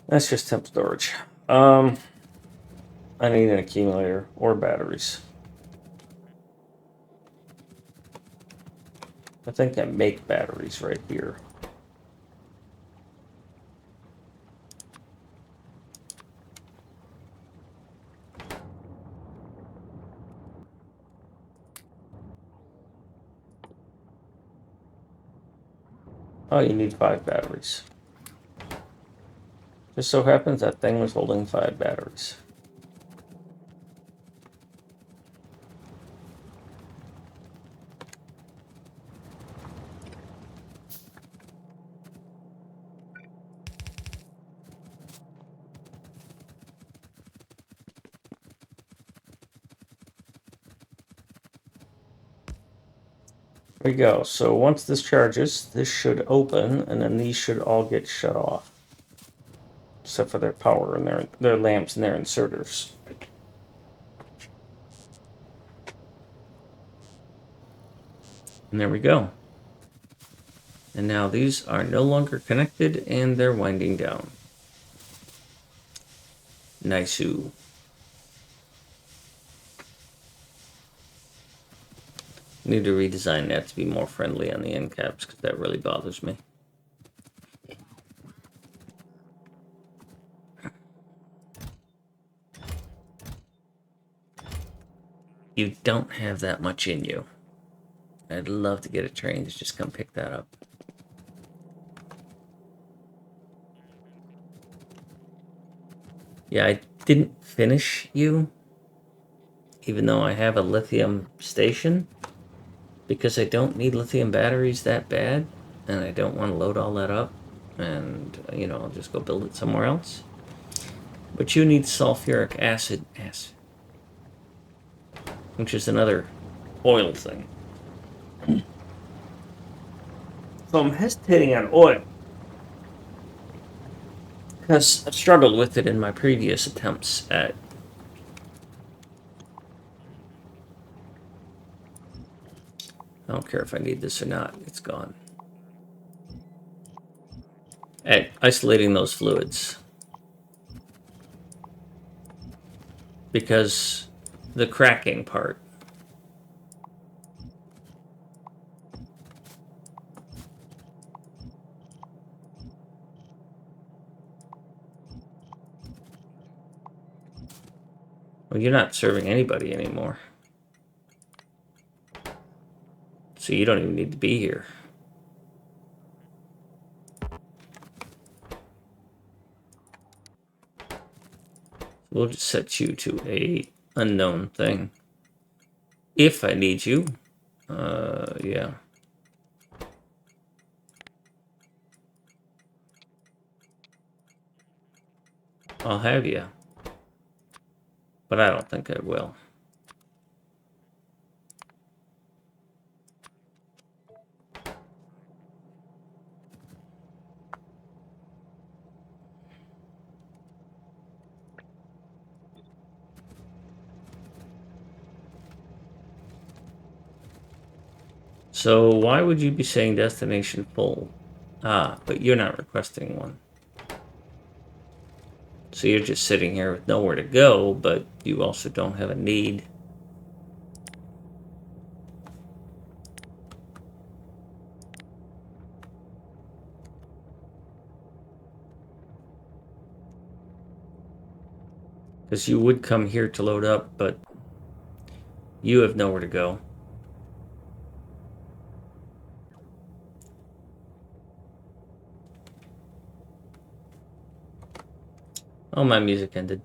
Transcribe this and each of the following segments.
That's just temp storage. I need an accumulator or batteries. I think I make batteries right here. Oh, you need 5 batteries. Just so happens that thing was holding 5 batteries. There we go. So once this charges, this should open, and then these should all get shut off. Except for their power and their lamps and their inserters. And there we go. And now these are no longer connected and they're winding down. Nice-oo. Need to redesign that to be more friendly on the end caps because that really bothers me. You don't have that much in you. I'd love to get a train to just come pick that up. Yeah, I didn't finish you, even though I have a lithium station, because I don't need lithium batteries that bad, and I don't want to load all that up, and, you know, I'll just go build it somewhere else. But you need sulfuric acid, which is another oil thing. So I'm hesitating on oil, because I've struggled with it in my previous attempts at... I don't care if I need this or not, it's gone. At isolating those fluids. Because the cracking part. Well, you're not serving anybody anymore. So you don't even need to be here. We'll just set you to a unknown thing. If I need you. Yeah. I'll have you. But I don't think I will. So why would you be saying destination full? Ah, but you're not requesting one. So you're just sitting here with nowhere to go, but you also don't have a need. Because you would come here to load up, but you have nowhere to go. Oh, my music ended.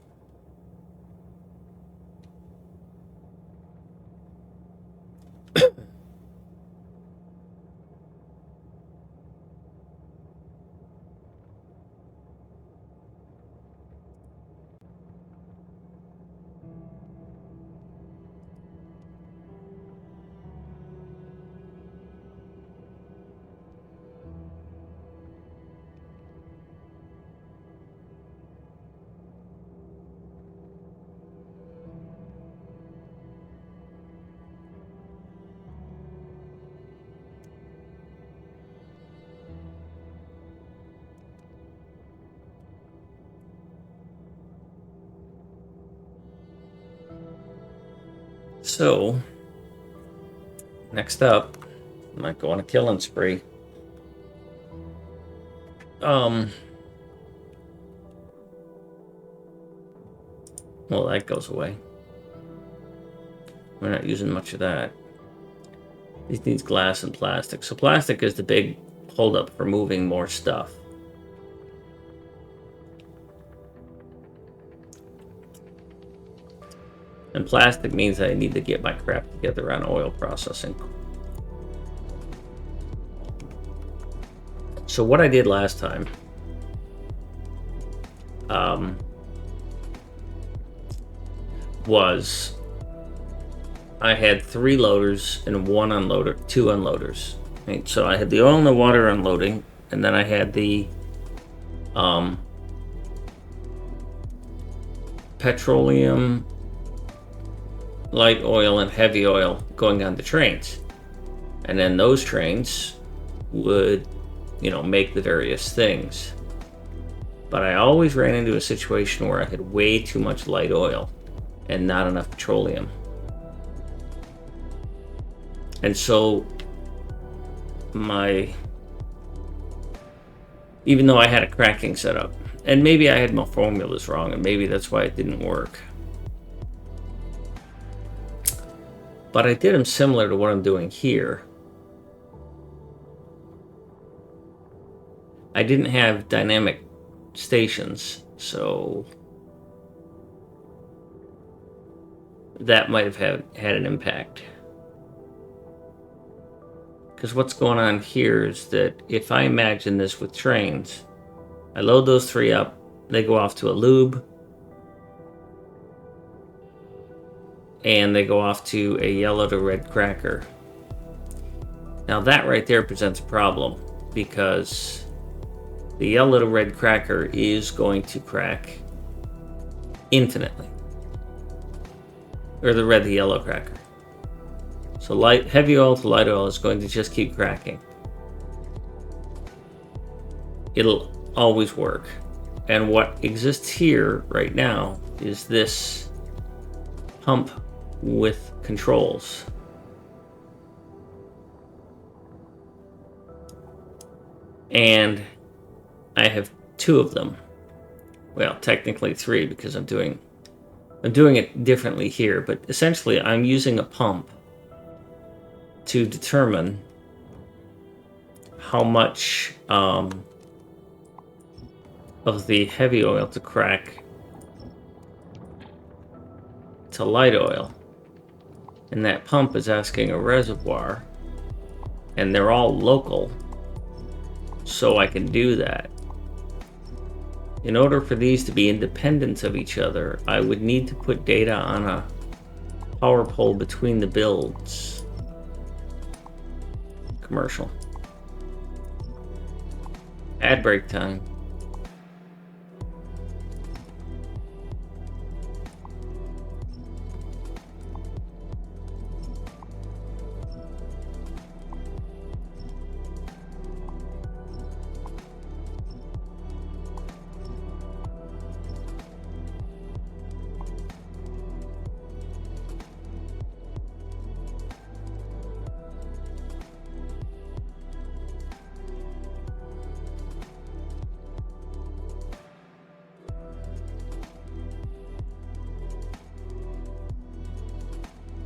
So, next up, I might go on a killing spree. Well, that goes away. We're not using much of that. These needs glass and plastic. So plastic is the big holdup for moving more stuff. And plastic means I need to get my crap together on oil processing. So what I did last time was I had 3 loaders and 1 unloader, 2 unloaders. Right? So I had the oil and the water unloading, and then I had the petroleum, light oil, and heavy oil going on the trains. And then those trains would, make the various things. But I always ran into a situation where I had way too much light oil and not enough petroleum. And so even though I had a cracking setup, and maybe I had my formulas wrong, and maybe that's why it didn't work. But I did them similar to what I'm doing here. I didn't have dynamic stations, so that might have had an impact. Because what's going on here is that if I imagine this with trains, I load those 3 up, they go off to a lube, and they go off to a yellow to red cracker. Now that right there presents a problem, because the yellow to red cracker is going to crack infinitely. Or the red to yellow cracker. So heavy oil to light oil is going to just keep cracking. It'll always work. And what exists here right now is this pump with controls. And I have 2 of them. Well, technically 3, because I'm doing it differently here, but essentially I'm using a pump to determine how much of the heavy oil to crack to light oil. And that pump is asking a reservoir, and they're all local, so I can do that. In order for these to be independent of each other, I would need to put data on a power pole between the builds. Commercial. Ad break time.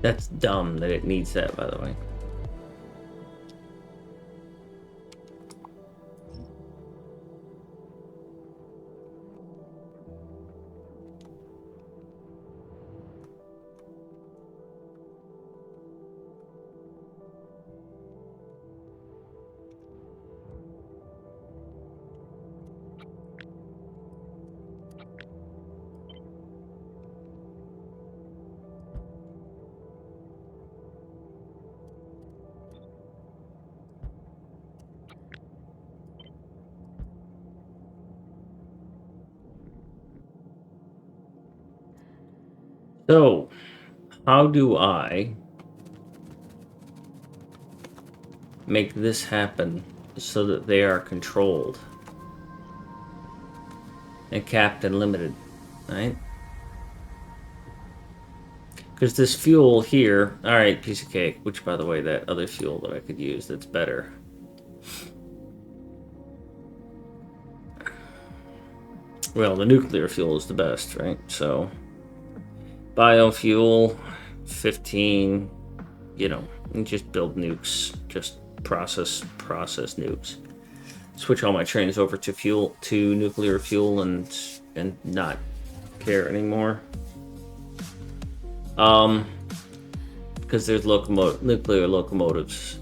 That's dumb that it needs that, by the way. So, how do I make this happen so that they are controlled and capped and limited, right? Because this fuel here, all right, piece of cake. Which, by the way, that other fuel that I could use that's better. Well, the nuclear fuel is the best, right? So, biofuel, 15. You know, and just build nukes. Just process nukes. Switch all my trains over to nuclear fuel and not care anymore. Because there's nuclear locomotives.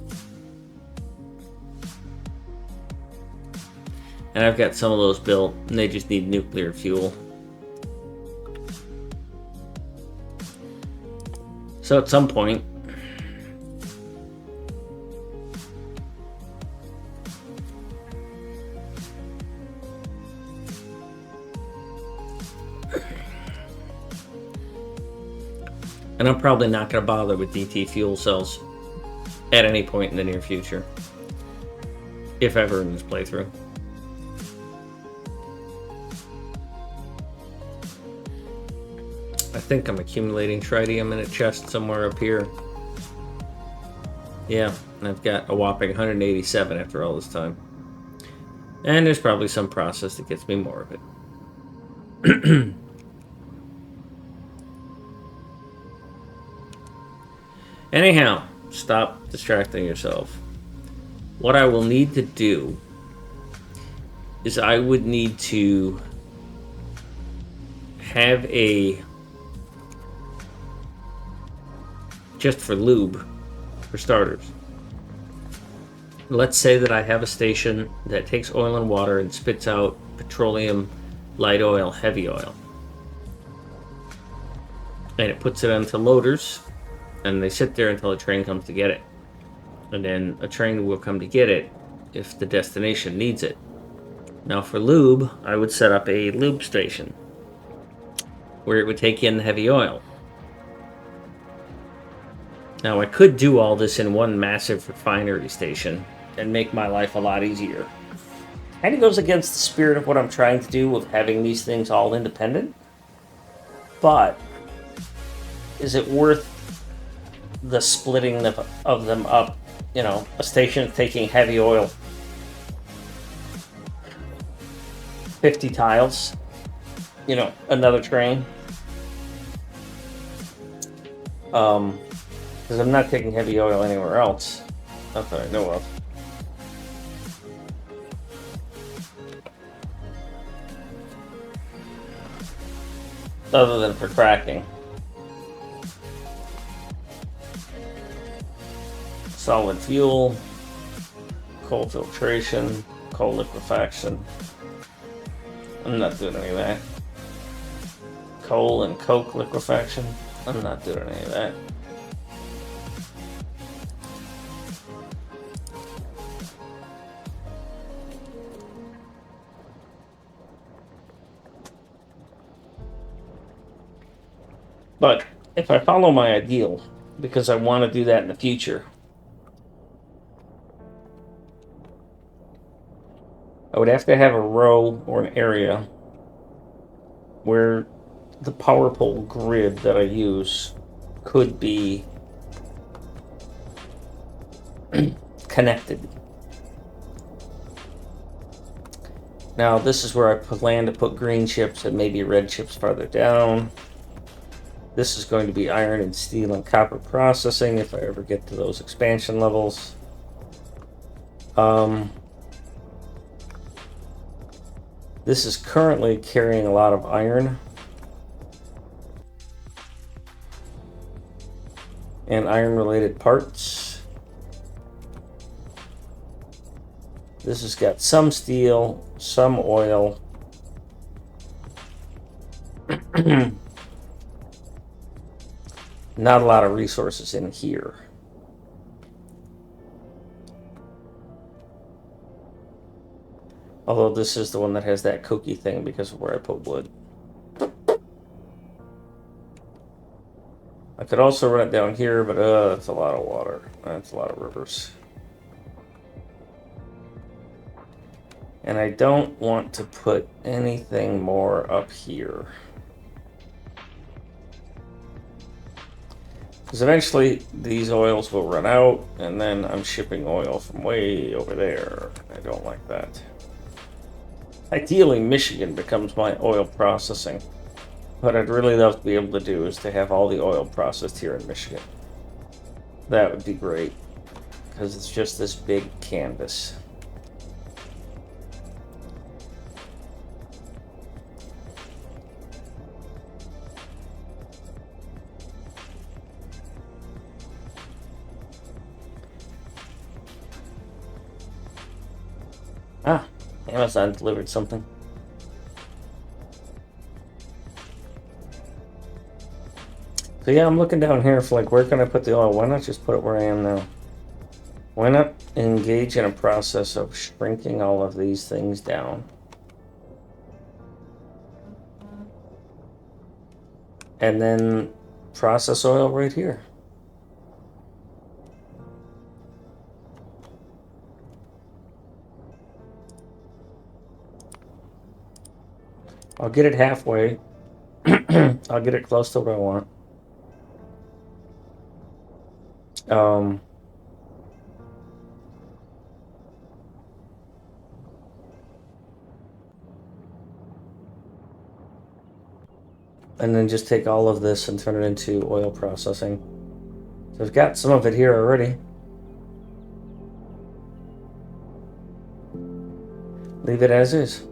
And I've got some of those built, and they just need nuclear fuel. So at some point, and I'm probably not going to bother with DT fuel cells at any point in the near future, if ever in this playthrough. I think I'm accumulating tritium in a chest somewhere up here. Yeah, and I've got a whopping 187 after all this time. And there's probably some process that gets me more of it. Anyhow, stop distracting yourself. What I will need to do is I would need to have just for lube, for starters. Let's say that I have a station that takes oil and water and spits out petroleum, light oil, heavy oil. And it puts it onto loaders, and they sit there until a train comes to get it. And then a train will come to get it if the destination needs it. Now for lube, I would set up a lube station where it would take in the heavy oil. Now I could do all this in one massive refinery station and make my life a lot easier. And it goes against the spirit of what I'm trying to do of having these things all independent. But is it worth the splitting of them up? You know, a station taking heavy oil, 50 tiles, you know, another train. Because I'm not taking heavy oil anywhere else, not that I know of. Other than for cracking. Solid fuel, coal filtration, coal liquefaction. I'm not doing any of that. Coal and coke liquefaction. I'm not doing any of that. But if I follow my ideal, because I want to do that in the future, I would have to have a row or an area where the power pole grid that I use could be connected. Now this is where I plan to put green chips and maybe red chips farther down. This is going to be iron and steel and copper processing if I ever get to those expansion levels. This is currently carrying a lot of iron and iron-related parts. This has got some steel, some oil. Not a lot of resources in here. Although this is the one that has that cookie thing because of where I put wood. I could also run it down here, but that's a lot of water. That's a lot of rivers. And I don't want to put anything more up here. Because eventually these oils will run out, and then I'm shipping oil from way over there. I don't like that. Ideally, Michigan becomes my oil processing. What I'd really love to be able to do is to have all the oil processed here in Michigan. That would be great, because it's just this big canvas. Ah, Amazon delivered something. So yeah, I'm looking down here for like, where can I put the oil? Why not just put it where I am now? Why not engage in a process of shrinking all of these things down? And then process oil right here. I'll get it halfway. I'll get it close to what I want. And then just take all of this and turn it into oil processing. So I've got some of it here already. Leave it as is.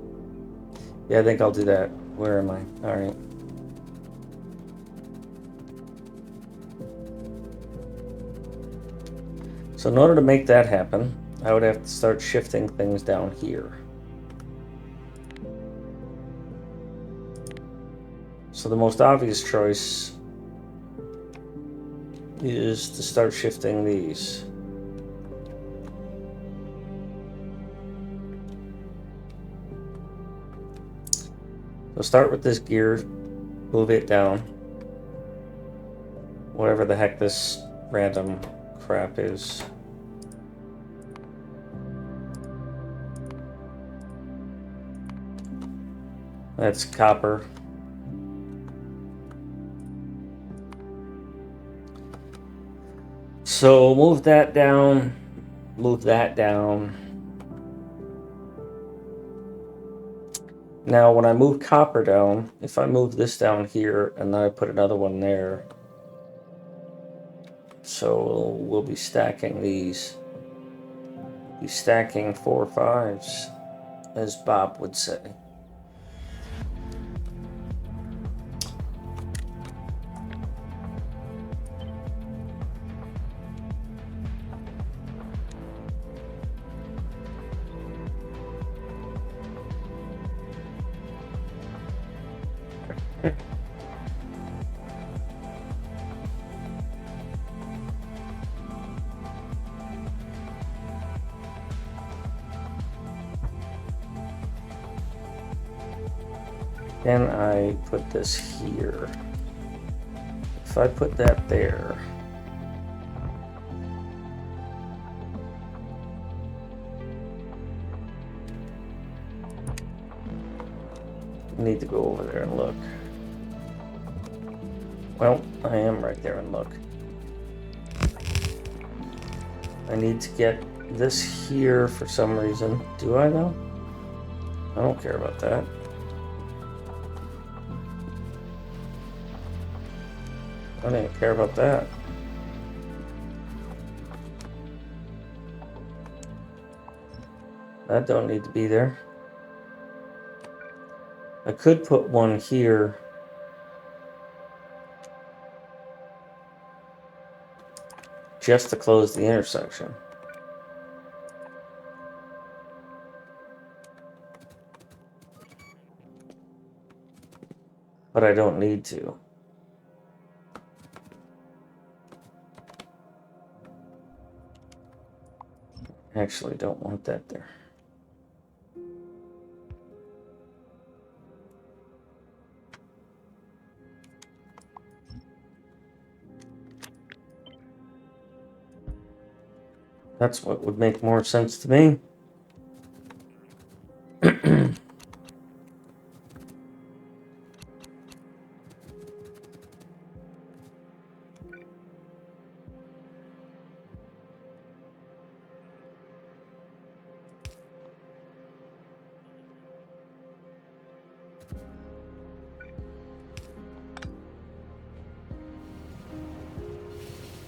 Yeah, I think I'll do that. Where am I? All right. So in order to make that happen, I would have to start shifting things down here. So the most obvious choice is to start shifting these. So start with this gear, move it down. Whatever the heck this random crap is. That's copper. So move that down, move that down. Now when I move copper down, if I move this down here and then I put another one there, so we'll be stacking these. Be stacking 4 5s, as Bob would say. Then I put this here. If I put that there, I need to go over there and look. Well, I am right there and look. I need to get this here for some reason. Do I though? I don't care about that. I don't even care about that. That don't need to be there. I could put one here. Just to close the intersection. But I don't need to. Actually, don't want that there. That's what would make more sense to me.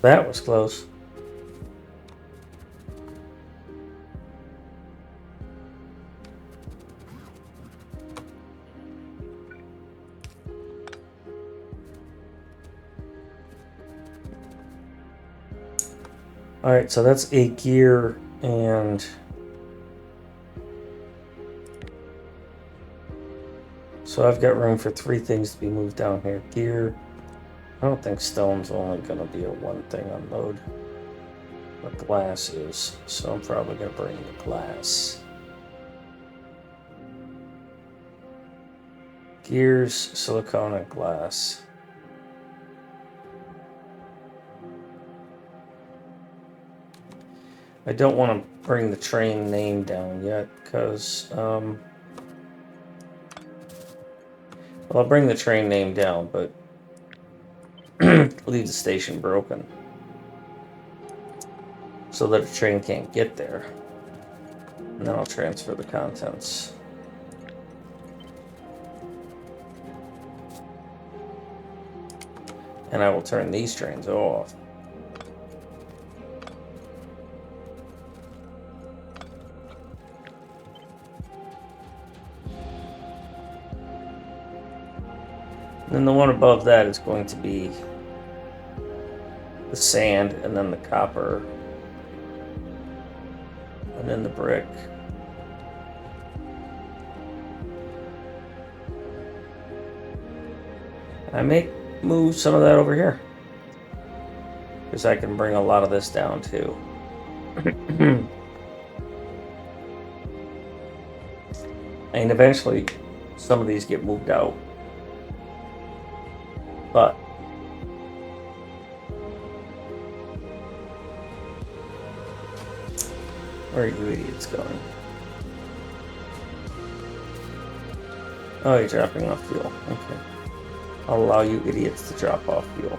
That was close. Alright, so that's a gear and... So I've got room for 3 things to be moved down here. Gear. I don't think stone's only going to be a 1 thing unload. But glass is. So I'm probably going to bring the glass. Gears, silicone, and glass. I don't want to bring the train name down yet because... well, I'll bring the train name down, but leave the station broken so that a train can't get there. And then I'll transfer the contents. And I will turn these trains off. And then the one above that is going to be the sand, and then the copper, and then the brick. I may move some of that over here, because I can bring a lot of this down too. And eventually some of these get moved out. But where are you idiots going? Oh, you're dropping off fuel. Okay. I'll allow you idiots to drop off fuel.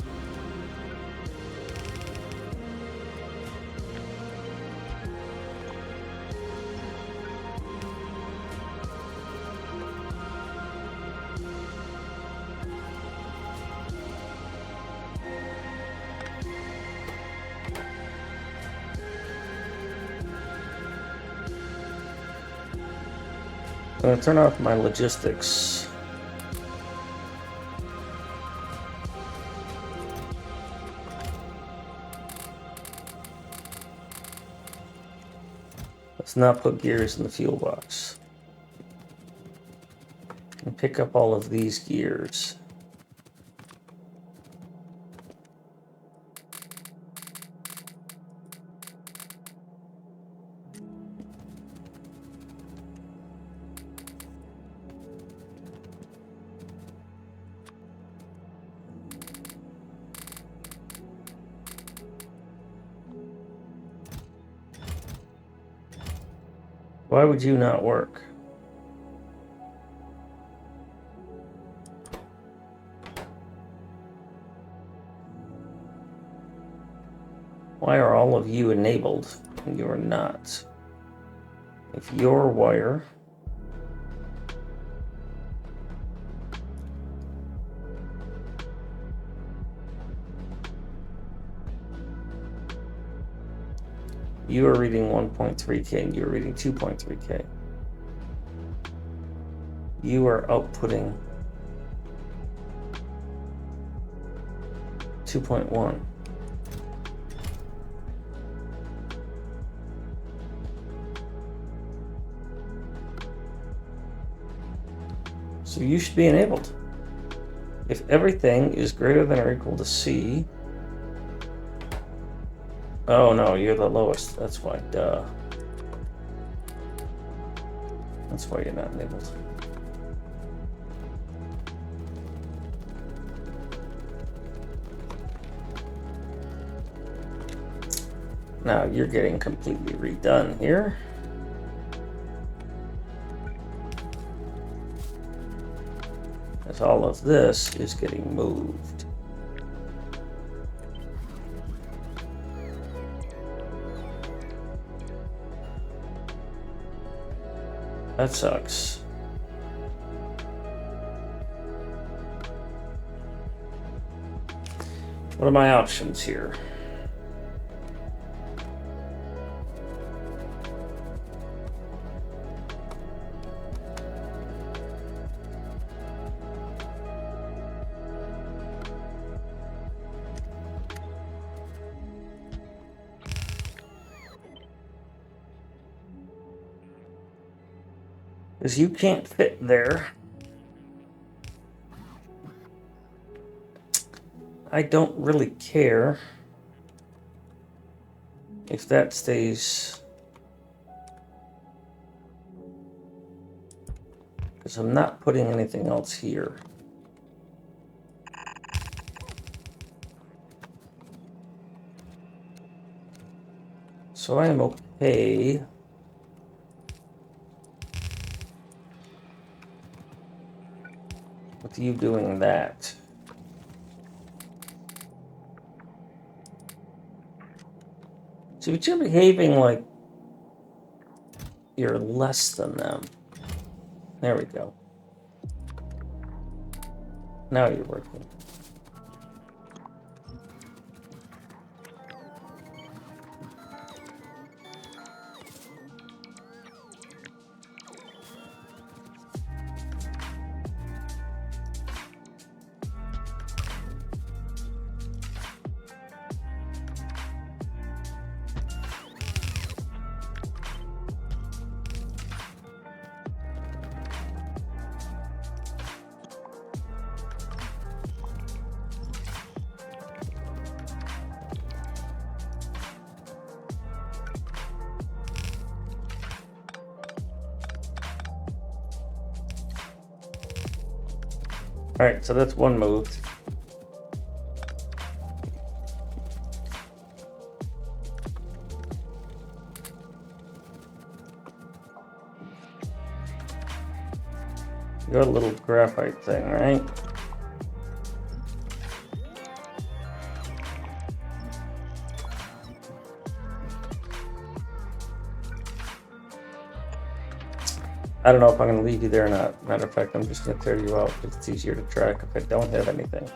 I'm going to turn off my logistics. Let's not put gears in the fuel box. And pick up all of these gears. Why would you not work? Why are all of you enabled and you're not? If your wire you are reading 1.3K and you're reading 2.3K. You are outputting 2.1. So you should be enabled. If everything is greater than or equal to C. Oh no, you're the lowest. That's why, duh. That's why you're not enabled. Now you're getting completely redone here. As all of this is getting moved. That sucks. What are my options here? Because you can't fit there. I don't really care if that stays. Because I'm not putting anything else here. So I am okay with you doing that. See, but you're behaving like you're less than them. There we go. Now you're working. All right, so that's one move. You got a little graphite thing, right? I don't know if I'm going to leave you there or not. Matter of fact, I'm just going to clear you out because it's easier to track if I don't have anything.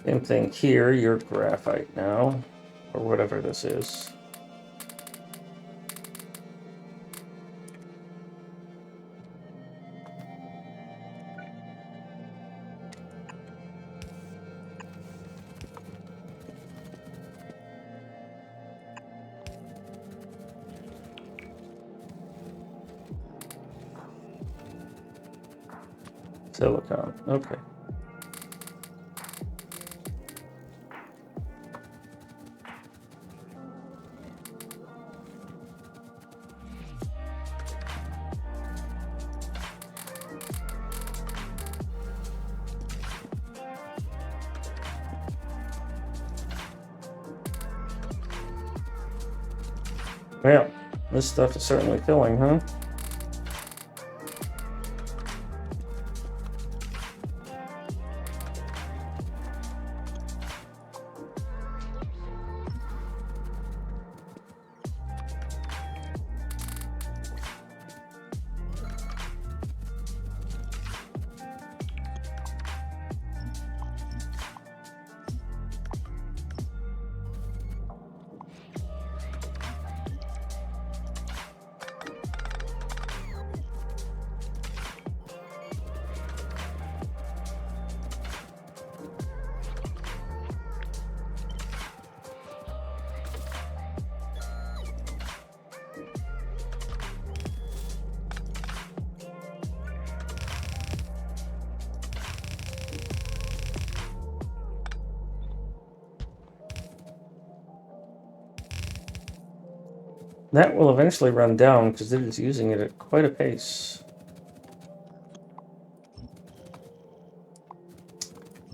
Same thing here, you're graphite now, or whatever this is. Silicon, okay. Well, this stuff is certainly filling, huh? That will eventually run down because it is using it at quite a pace.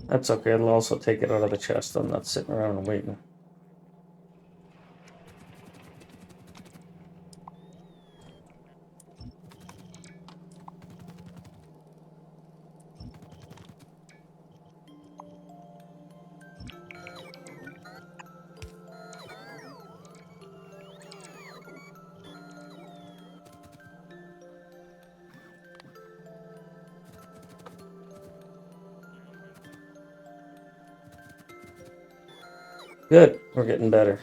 That's okay, it'll also take it out of the chest. I'm not sitting around and waiting. Good, we're getting better.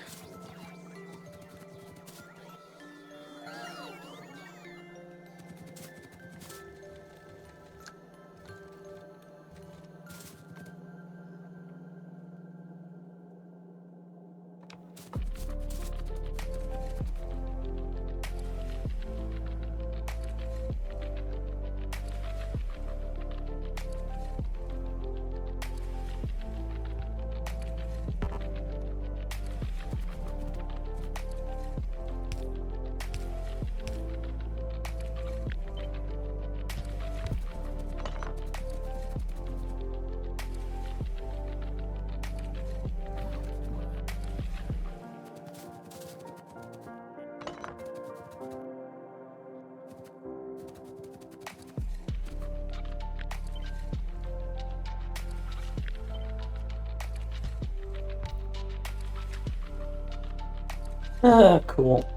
Ah, cool.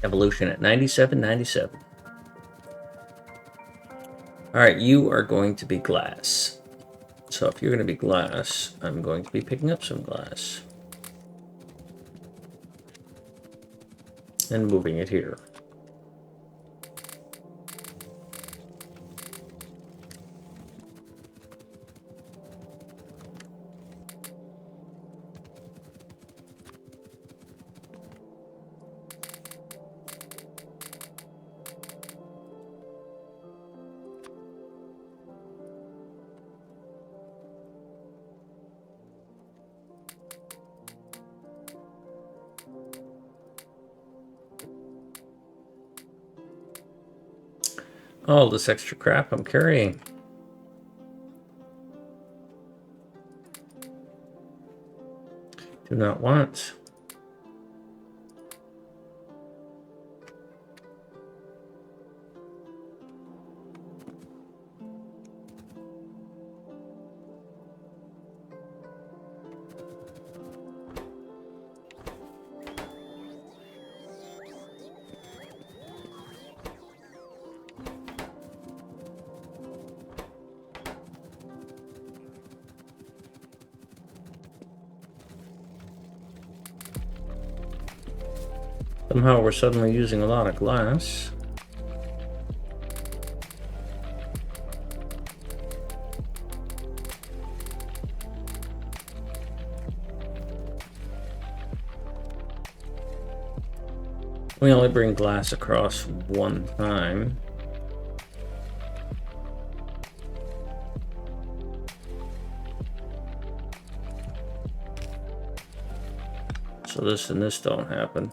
Evolution at 97.97. Alright, you are going to be glass. So if you're going to be glass, I'm going to be picking up some glass. And moving it here. All this extra crap I'm carrying. Do not want. Somehow we're suddenly using a lot of glass. We only bring glass across one time. So this and this don't happen.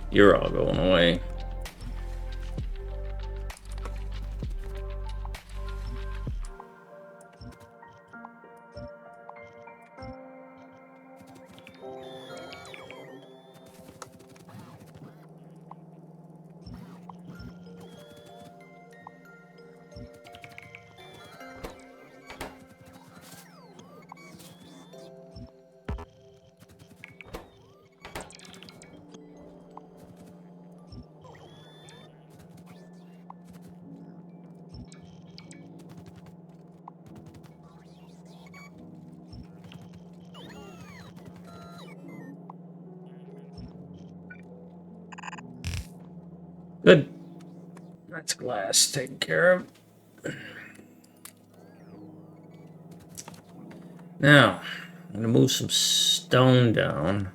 You're all going away. Good. That's glass taken care of. Now, I'm going to move some stone down.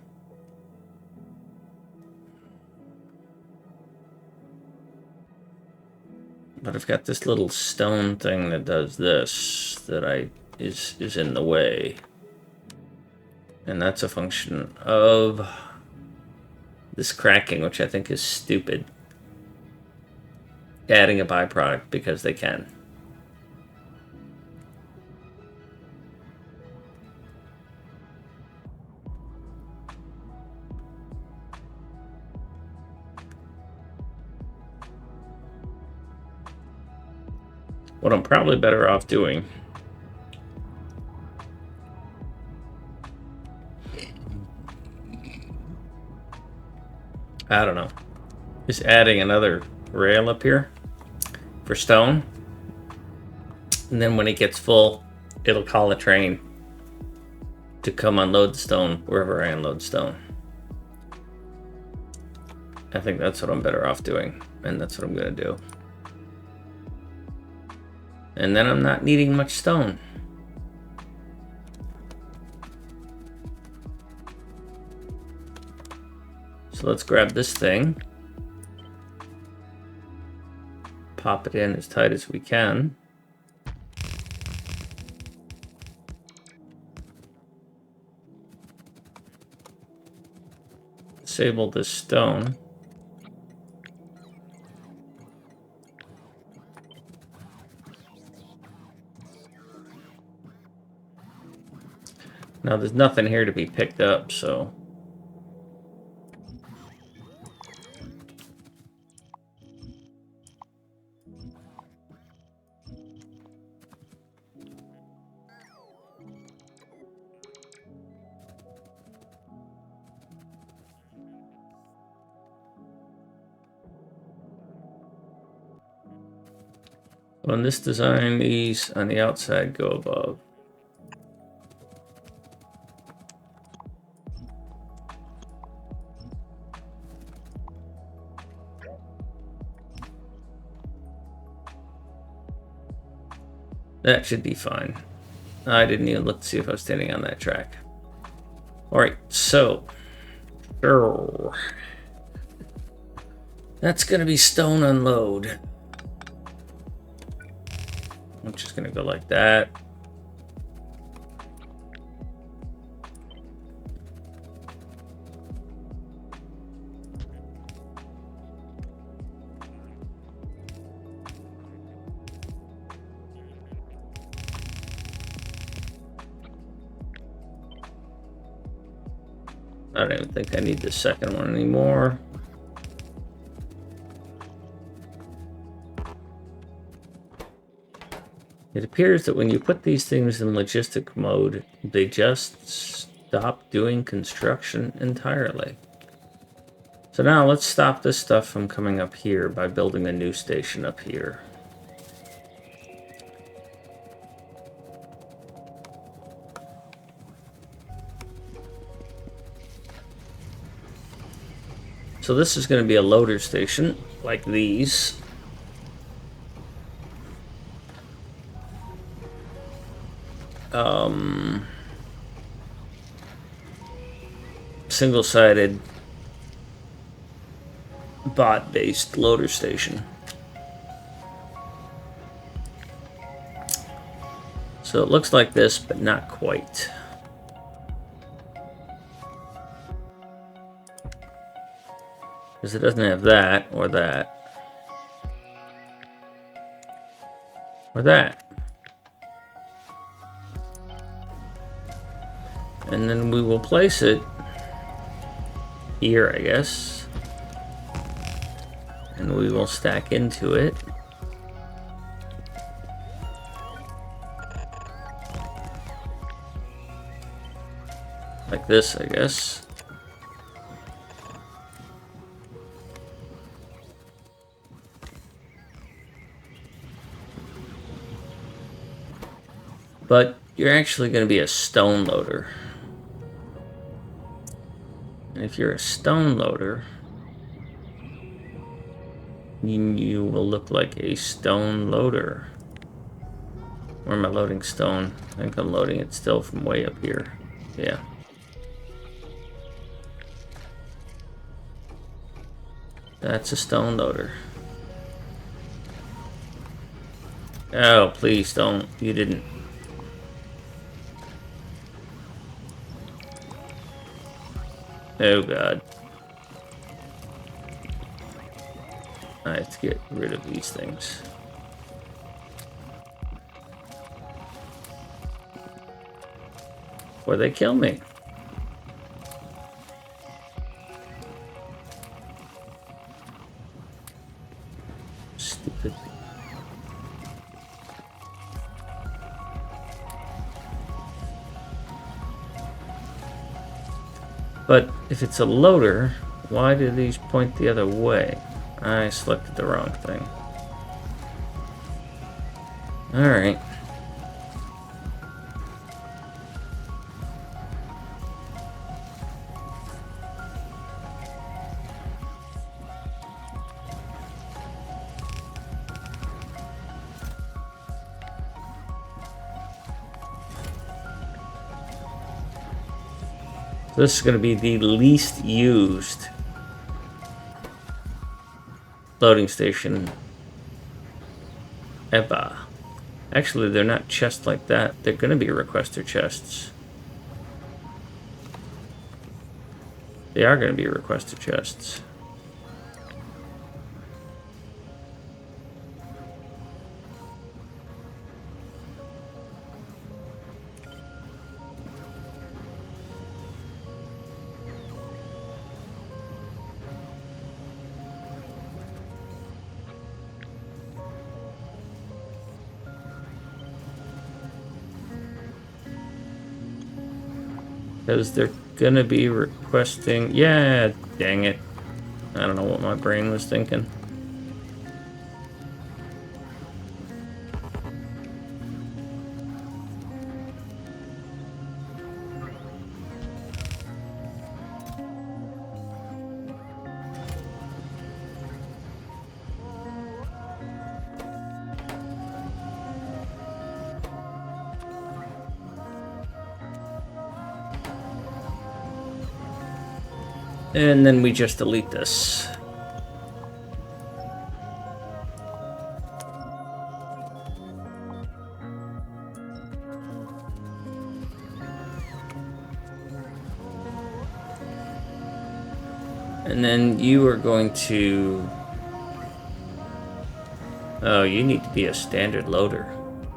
But I've got this little stone thing that does this that is in the way. And that's a function of this cracking, which I think is stupid. Adding a byproduct because they can. What I'm probably better off doing I don't know, is adding another rail up here for stone. And then when it gets full, it'll call a train to come unload the stone wherever I unload stone. I think that's what I'm better off doing, and that's what I'm going to do. And then I'm not needing much stone. So let's grab this thing. Pop it in as tight as we can. Disable this stone. Now there's nothing here to be picked up, so... On this design, these on the outside go above. That should be fine. I didn't even look to see if I was standing on that track. Alright, so... That's gonna be stone unload. I'm just gonna go like that. I don't even think I need the second one anymore. It appears that when you put these things in logistic mode, they just stop doing construction entirely. So now let's stop this stuff from coming up here by building a new station up here. So this is going to be a loader station, like these. Single-sided bot-based loader station. So it looks like this, but not quite. Because it doesn't have that, or that, or that. And then we will place it here, I guess. And we will stack into it. Like this, I guess. But you're actually going to be a stone loader. And if you're a stone loader, you will look like a stone loader. Where am I loading stone? I think I'm loading it still from way up here. Yeah. That's a stone loader. Oh, please don't. You didn't. Oh, God. I have to get rid of these things. Before they kill me. Stupid. But if it's a loader, why do these point the other way? I selected the wrong thing. Alright. This is going to be the least used loading station. Eba. Actually, they're not chests like that. They're going to be requester chests. They are going to be requester chests. Because they're going to be requesting... Yeah, dang it. I don't know what my brain was thinking. And then we just delete this. And then you are going to... Oh, you need to be a standard loader.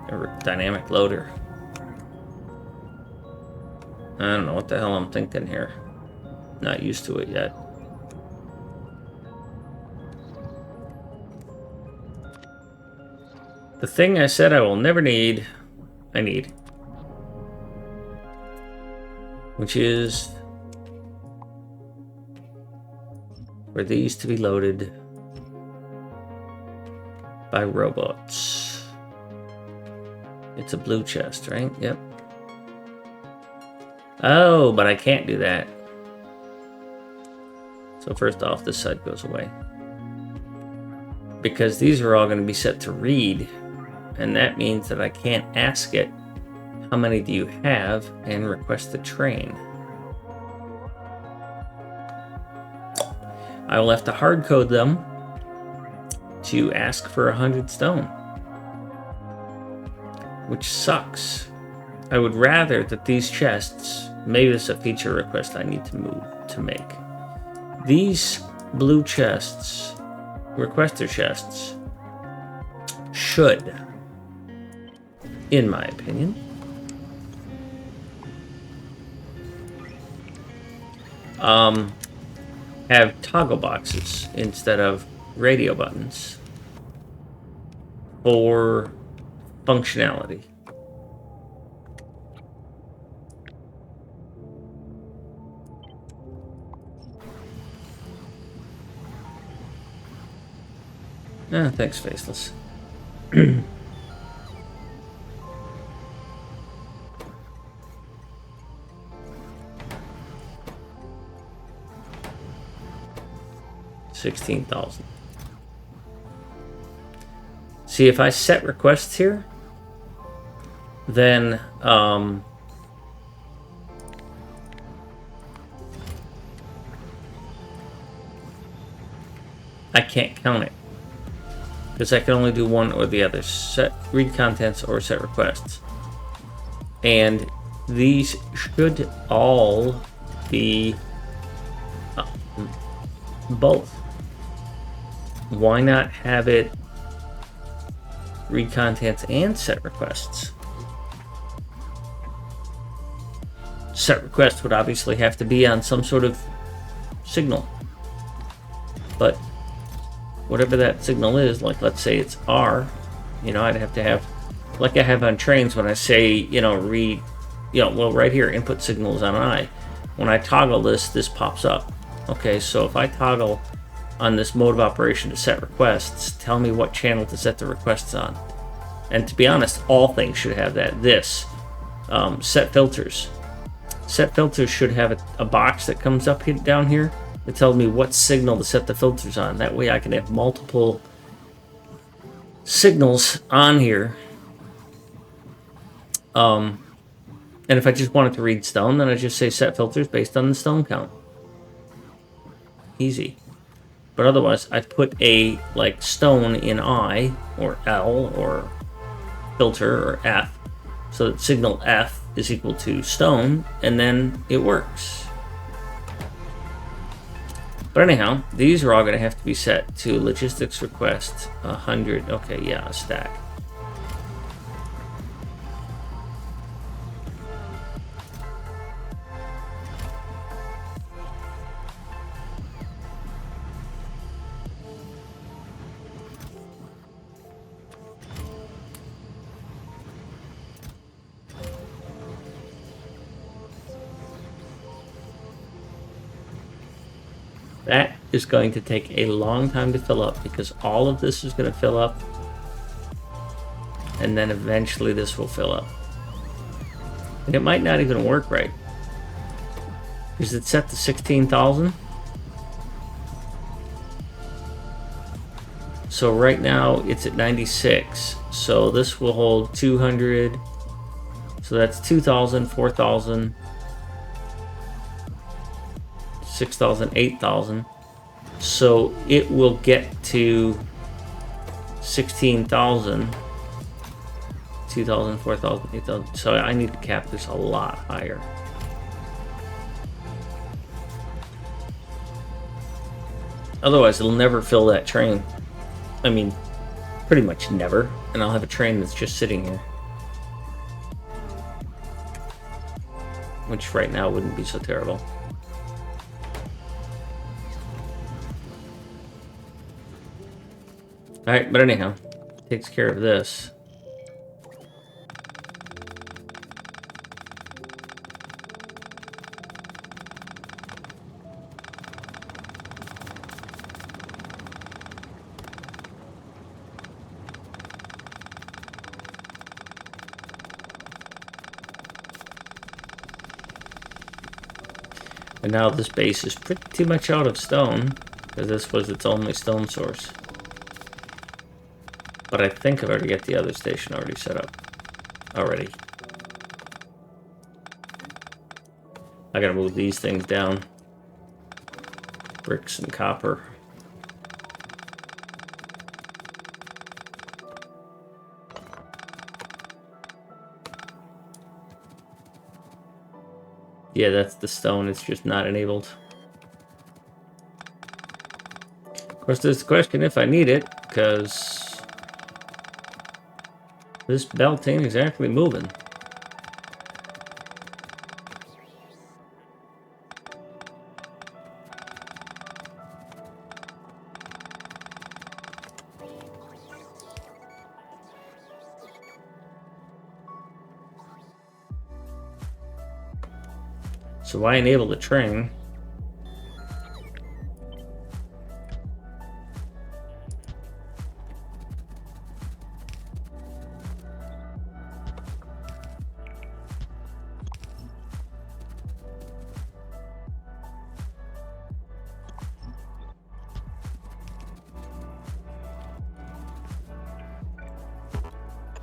A dynamic loader. I don't know what the hell I'm thinking here. Not used to it yet. The thing I said I will never need, I need. Which is for these to be loaded by robots. It's a blue chest, right? Yep. Oh, but I can't do that. So first off, this side goes away. Because these are all going to be set to read. And that means that I can't ask it, how many do you have, and request the train. I will have to hard code them to ask for 100 stone. Which sucks. I would rather that these chests, maybe this is a feature request I need to make. These blue chests, requester chests, should, in my opinion, have toggle boxes instead of radio buttons for functionality. Ah, thanks, Faceless. $16,000. See, if I set requests here, then I can't count it. Because I can only do one or the other. Set read contents or set requests. And these should all be both. Why not have it read contents and set requests? Set request would obviously have to be on some sort of signal. But whatever that signal is, like let's say it's R, you know, I'd have to have, like I have on trains when I say, you know, read, you know, well right here, input signal is on I. When I toggle this, this pops up. Okay, so if I toggle on this mode of operation to set requests, tell me what channel to set the requests on. And to be honest, all things should have that. This, set filters. Set filters should have a box that comes up here, down here that tells me what signal to set the filters on. That way I can have multiple signals on here. And if I just wanted to read stone, then I just say set filters based on the stone count. Easy. But otherwise, I put a like stone in I or L or filter or F, so that signal F is equal to stone, and then it works. But anyhow, these are all going to have to be set to logistics request 100. Okay, yeah, a stack. That is going to take a long time to fill up because all of this is going to fill up, and then eventually this will fill up. And it might not even work right. Is it set to 16,000? So right now it's at 96. So this will hold 200. So that's 2,000, 4,000, 6,000, 8,000. So it will get to 16,000, 2,000, 4,000, 8,000. So I need to cap this a lot higher. Otherwise, it'll never fill that train. I mean, pretty much never. And I'll have a train that's just sitting here. Which right now wouldn't be so terrible. Alright, but anyhow, takes care of this. And now this base is pretty much out of stone, because this was its only stone source. But I think I've already got the other station already set up. Already. I gotta move these things down. Bricks and copper. Yeah, that's the stone, it's just not enabled. Of course, there's the question if I need it, because this belt ain't exactly moving. So why enable the train?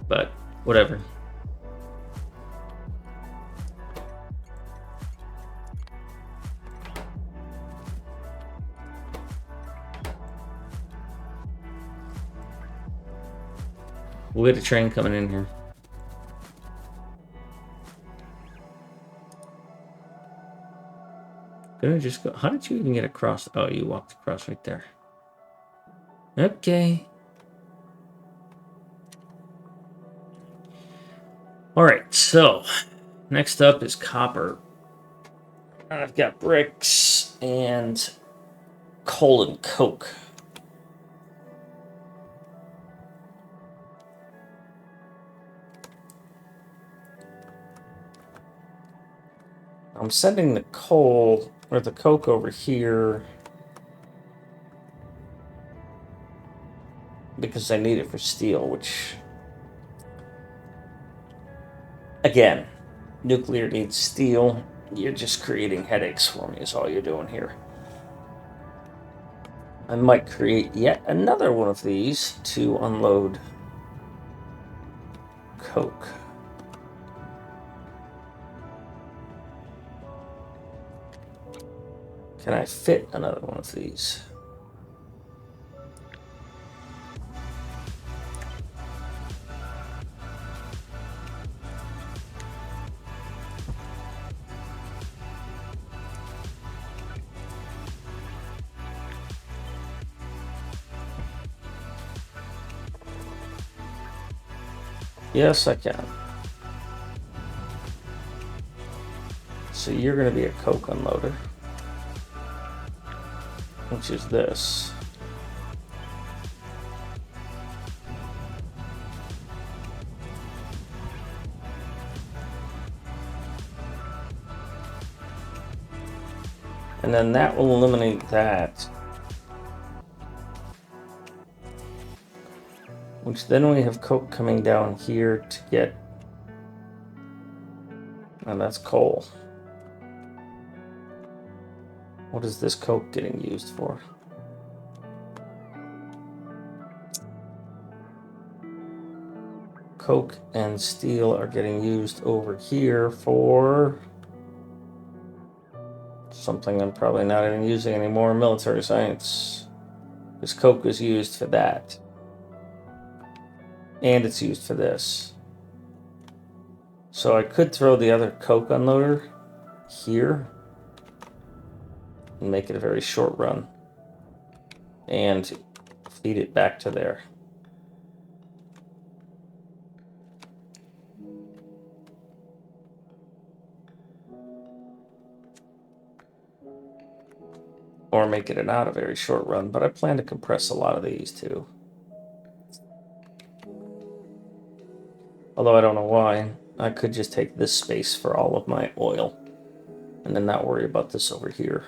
But whatever. We'll get a train coming in here. Gonna just go. How did you even get across? Oh, you walked across right there. Okay. All right, so next up is copper. I've got bricks and coal and coke. I'm sending the coal or the coke over here because I need it for steel, which, again, nuclear needs steel. You're just creating headaches for me is all you're doing here. I might create yet another one of these to unload coke. Can I fit another one of these? Yes, I can. So you're going to be a coke unloader, which is this. And then that will eliminate that. Which then we have coke coming down here to get... And that's coal. What is this coke getting used for? Coke and steel are getting used over here for something I'm probably not even using anymore, military science. This coke is used for that. And it's used for this. So I could throw the other coke unloader here and make it a very short run and feed it back to there. Or make it not a very short run, but I plan to compress a lot of these too. Although I don't know why. I could just take this space for all of my oil and then not worry about this over here.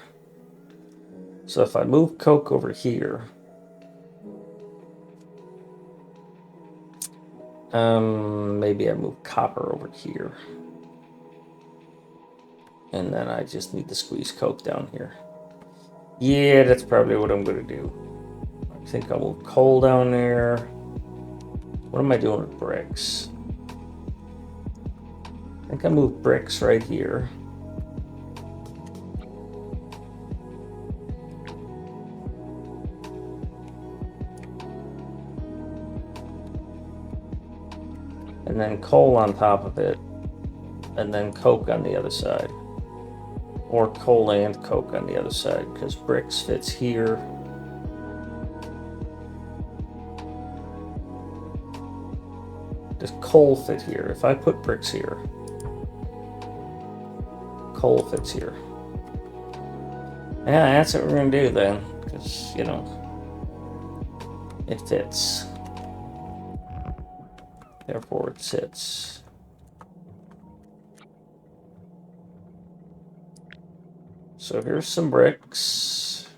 So if I move coke over here, maybe I move copper over here. And then I just need to squeeze coke down here. Yeah, that's probably what I'm going to do. I think I'll move coal down there. What am I doing with bricks? I think I moved bricks right here. And then coal on top of it. And then coke on the other side. Or coal and coke on the other side, because bricks fits here. Does coal fit here? If I put bricks here, coal fits here. Yeah, that's what we're going to do then, because, you know, it fits. Therefore, it sits. So here's some bricks.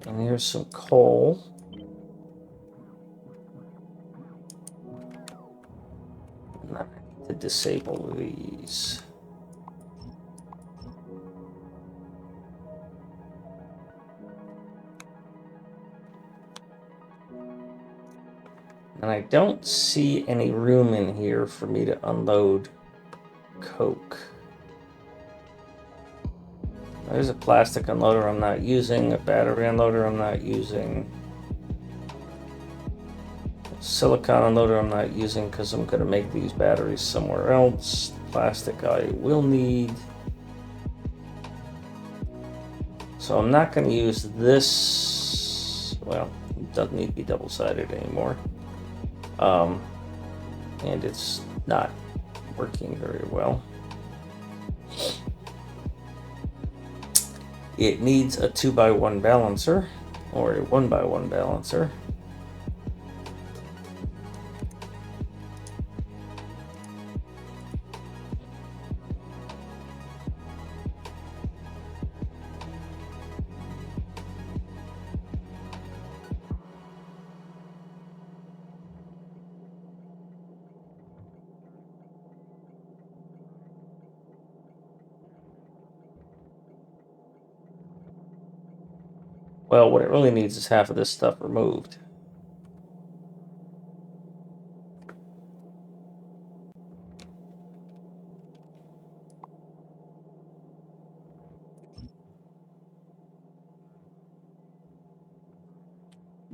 And here's some coal. And I need to disable these. And I don't see any room in here for me to unload coke. There's a plastic unloader I'm not using, a battery unloader I'm not using, a silicon unloader I'm not using because I'm going to make these batteries somewhere else. Plastic I will need. So I'm not going to use this. Well, it doesn't need to be double-sided anymore. And it's not working very well. It needs a 2x1 balancer or a 1x1 balancer. Well, what it really needs is half of this stuff removed.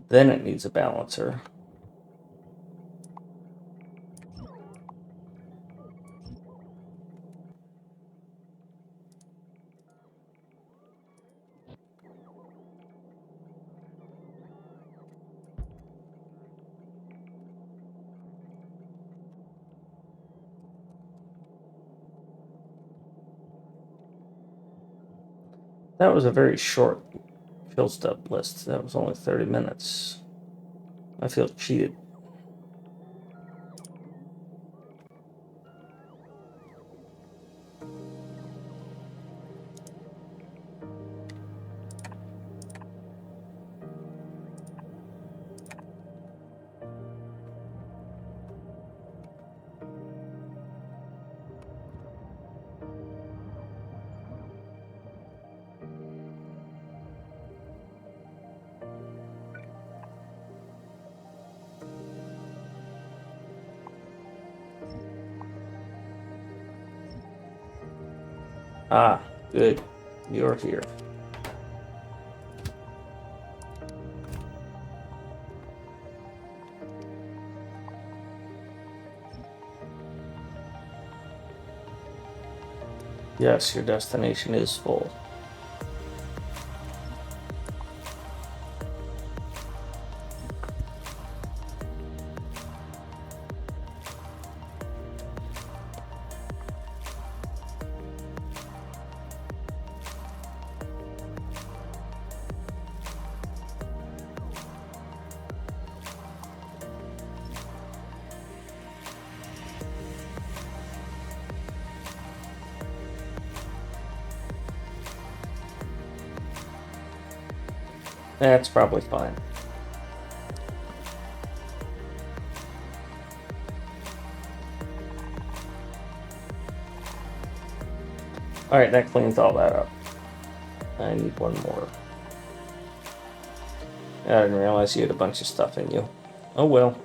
Then it needs a balancer. That was a very short kill step list. That was only 30 minutes. I feel cheated. Ah, good. You're here. Yes, your destination is full. That's probably fine. Alright, that cleans all that up. I need one more. I didn't realize you had a bunch of stuff in you. Oh well.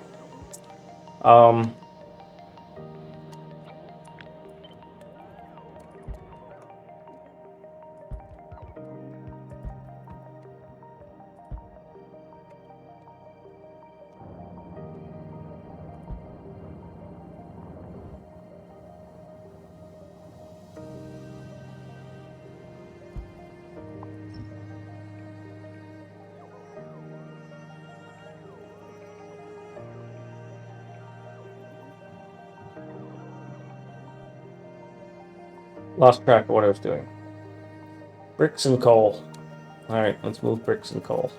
Lost track of what I was doing. Bricks and coal. Alright, let's move bricks and coal.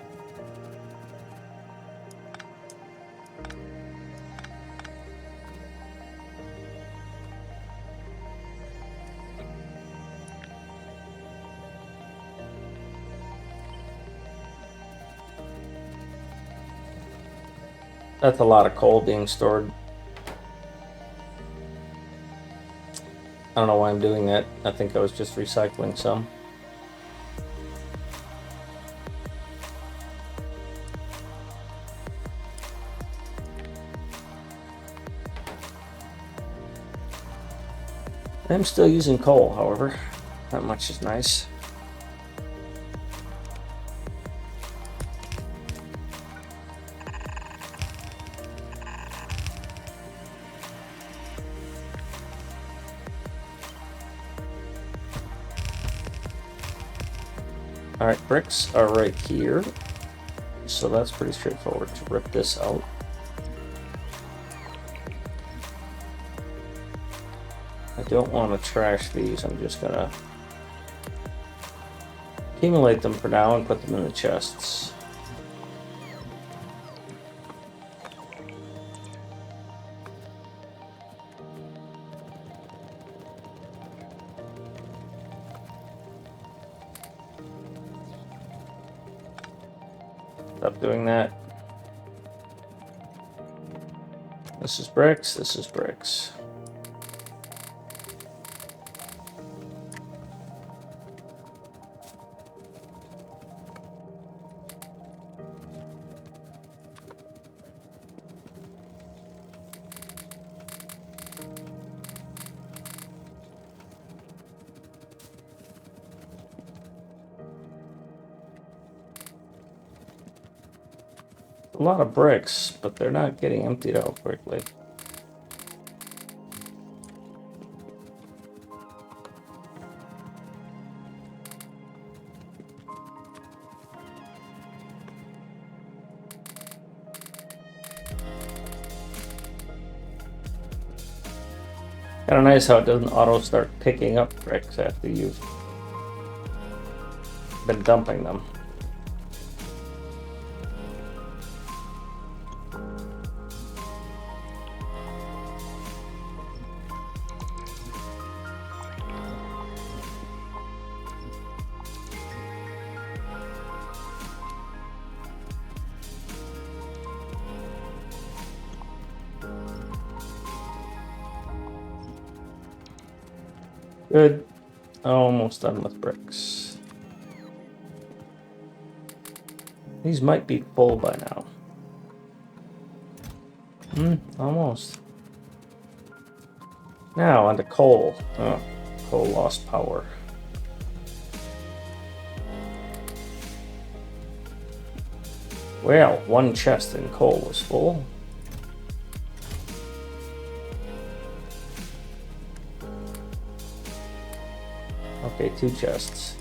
That's a lot of coal being stored. I don't know why I'm doing that. I think I was just recycling some. I'm still using coal, however. That much is nice. Alright, bricks are right here. So that's pretty straightforward to rip this out. I don't want to trash these. I'm just gonna accumulate them for now and put them in the chests. Stop doing that. This is bricks, this is bricks. A lot of bricks, but they're not getting emptied out quickly. Kind of nice how it doesn't auto start picking up bricks after you've been dumping them. Good. Almost done with bricks. These might be full by now. Almost. Now onto coal. Oh, coal lost power. Well, one chest in coal was full. Okay, 2 chests.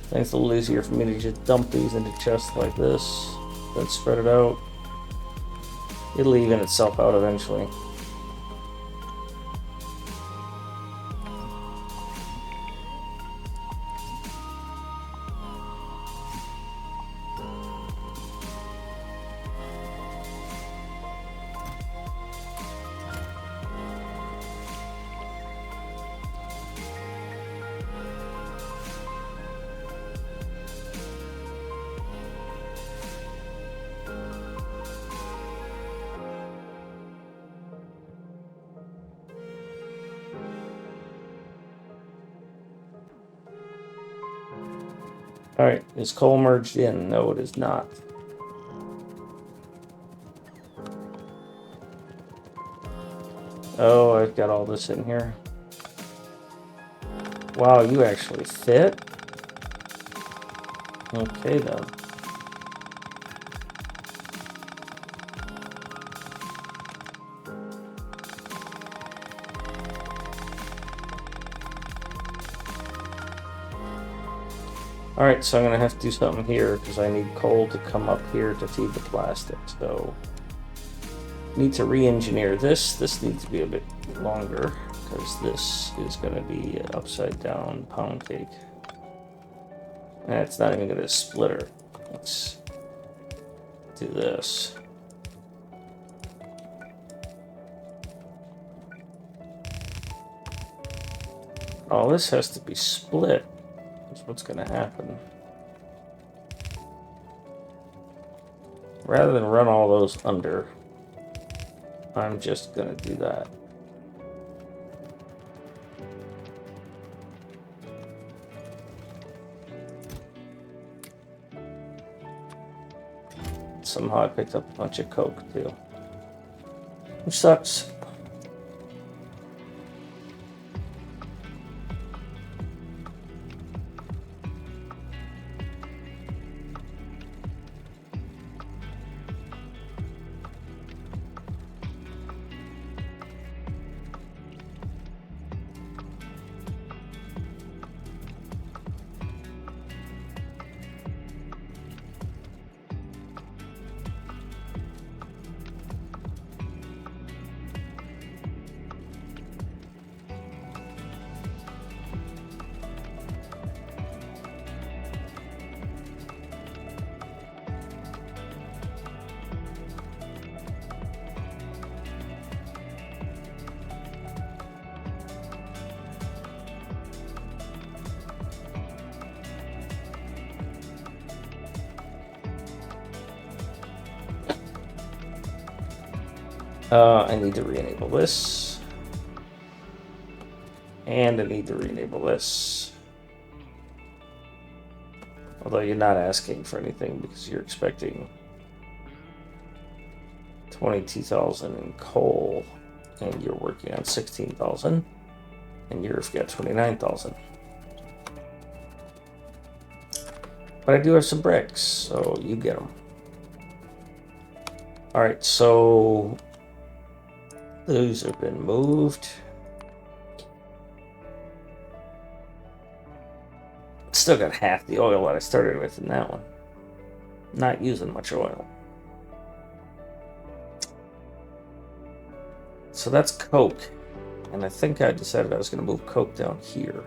I think it's a little easier for me to just dump these into chests like this, then spread it out. It'll even itself out eventually. Alright, is coal merged in? No, it is not. Oh, I've got all this in here. Wow, you actually fit? Okay then. Alright, so I'm going to have to do something here because I need coal to come up here to feed the plastic. So, need to re-engineer this. This needs to be a bit longer because this is going to be an upside down pound cake. And it's not even going to splitter. Let's do this. Oh, this has to be split. That's what's going to happen. Rather than run all those under, I'm just going to do that. Somehow I picked up a bunch of coke too, which sucks. I need to re-enable this. And I need to re-enable this. Although you're not asking for anything because you're expecting 22,000 in coal. And you're working on 16,000. And you've got 29,000. But I do have some bricks, so you get them. Alright, so those have been moved. Still got half the oil that I started with in that one. Not using much oil. So that's Coke. And I think I decided I was going to move Coke down here.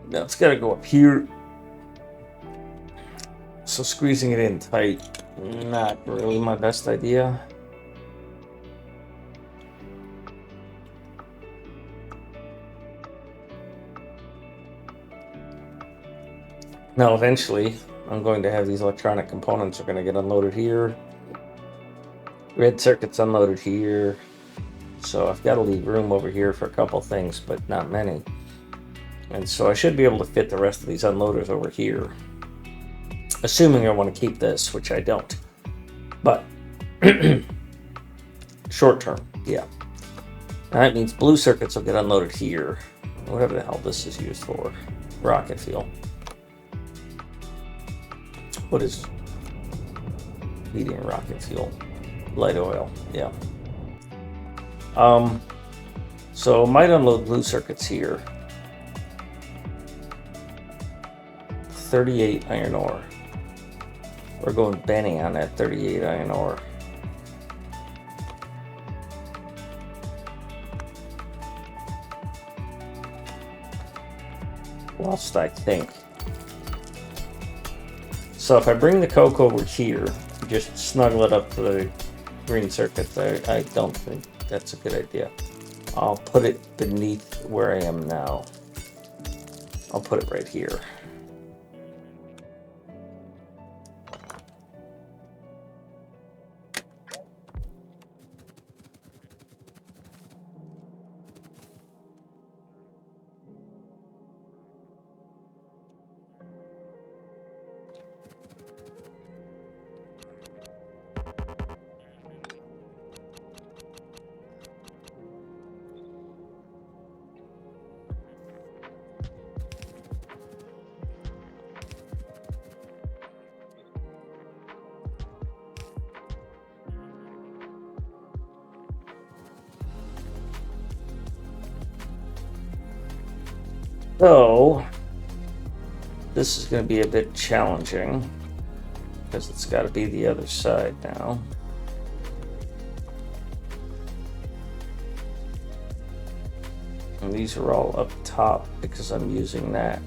Now it's got to go up here. So squeezing it in tight, not really my best idea. Now eventually, I'm going to have these electronic components are going to get unloaded here. Red circuits unloaded here. So I've got to leave room over here for a couple things, but not many. And so I should be able to fit the rest of these unloaders over here. Assuming I want to keep this, which I don't. But short term, yeah. And that means blue circuits will get unloaded here. Whatever the hell this is used for. Rocket fuel. What is medium rocket fuel? Light oil, yeah. So might unload blue circuits here. 38 iron ore. We're going Benny on that 38 iron ore. Whilst I think. So if I bring the Coke over here, just snuggle it up to the green circuit there, I don't think that's a good idea. I'll put it beneath where I am now. I'll put it right here. So, this is going to be a bit challenging because it's got to be the other side now. And these are all up top because I'm using that.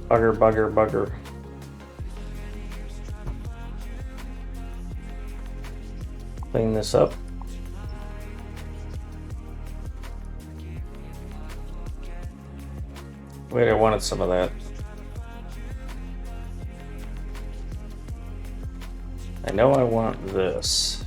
Bugger, bugger, bugger. Clean this up. Wait, I wanted some of that. I know I want this.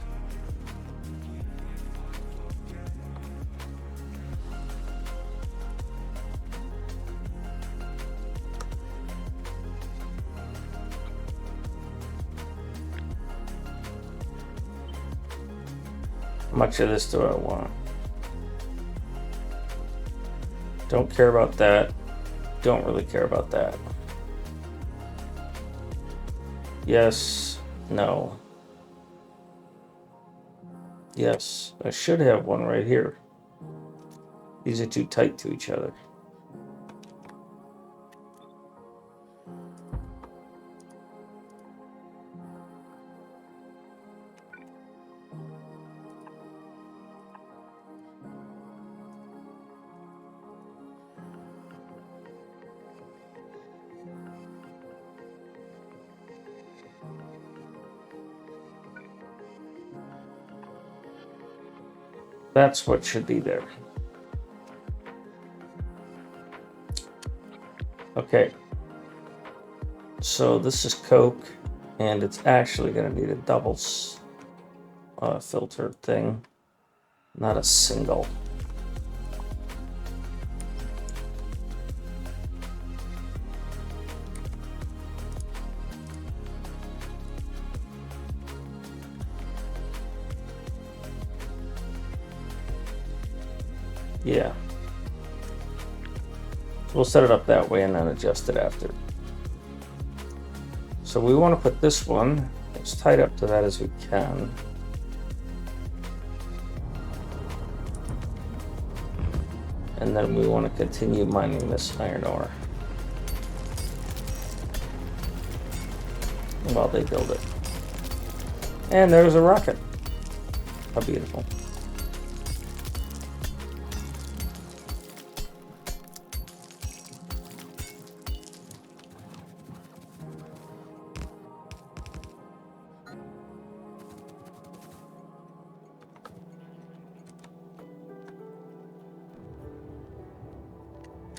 How much of this do I want? Don't care about that. Don't really care about that. Yes. No. Yes. I should have one right here. These are too tight to each other. That's what should be there. Okay. So this is Coke, and it's actually going to need a double filter thing, not a single. Yeah. We'll set it up that way and then adjust it after. So we want to put this one as tight up to that as we can. And then we want to continue mining this iron ore while they build it. And there's a rocket. How beautiful.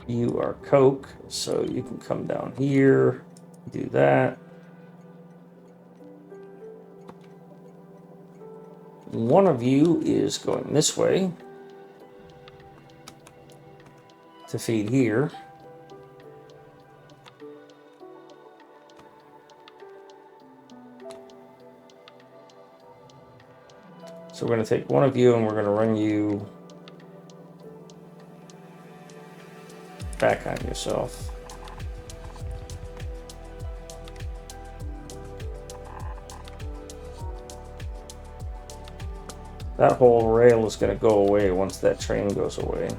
You are coke, so you can come down here, do that. One of you is going this way to feed here. So we're going to take one of you and we're going to run you back on yourself. That whole rail is going to go away once that train goes away.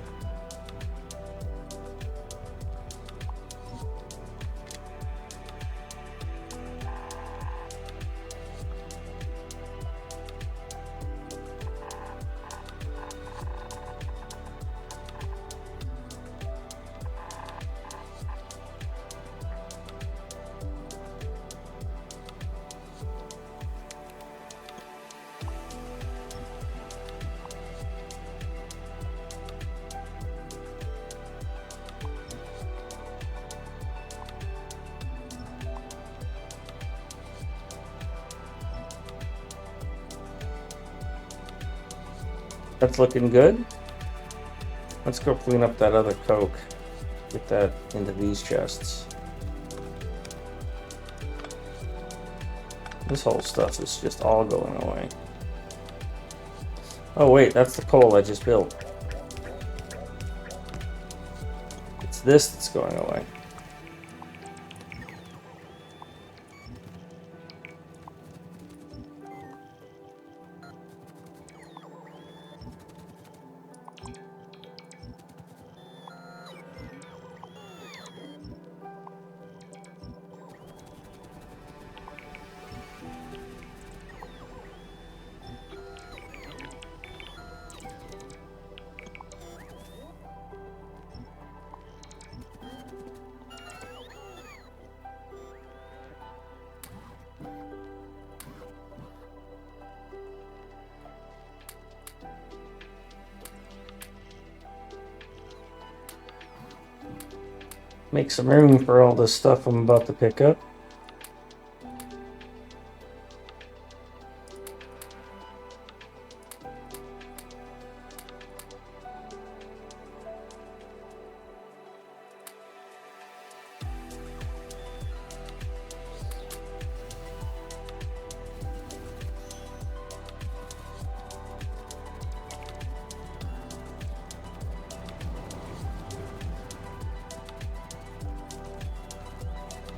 That's looking good. Let's go clean up that other coke. Get that into these chests. This whole stuff is just all going away. Oh wait, that's the coal I just built. It's this that's going away. Make some room for all this stuff I'm about to pick up.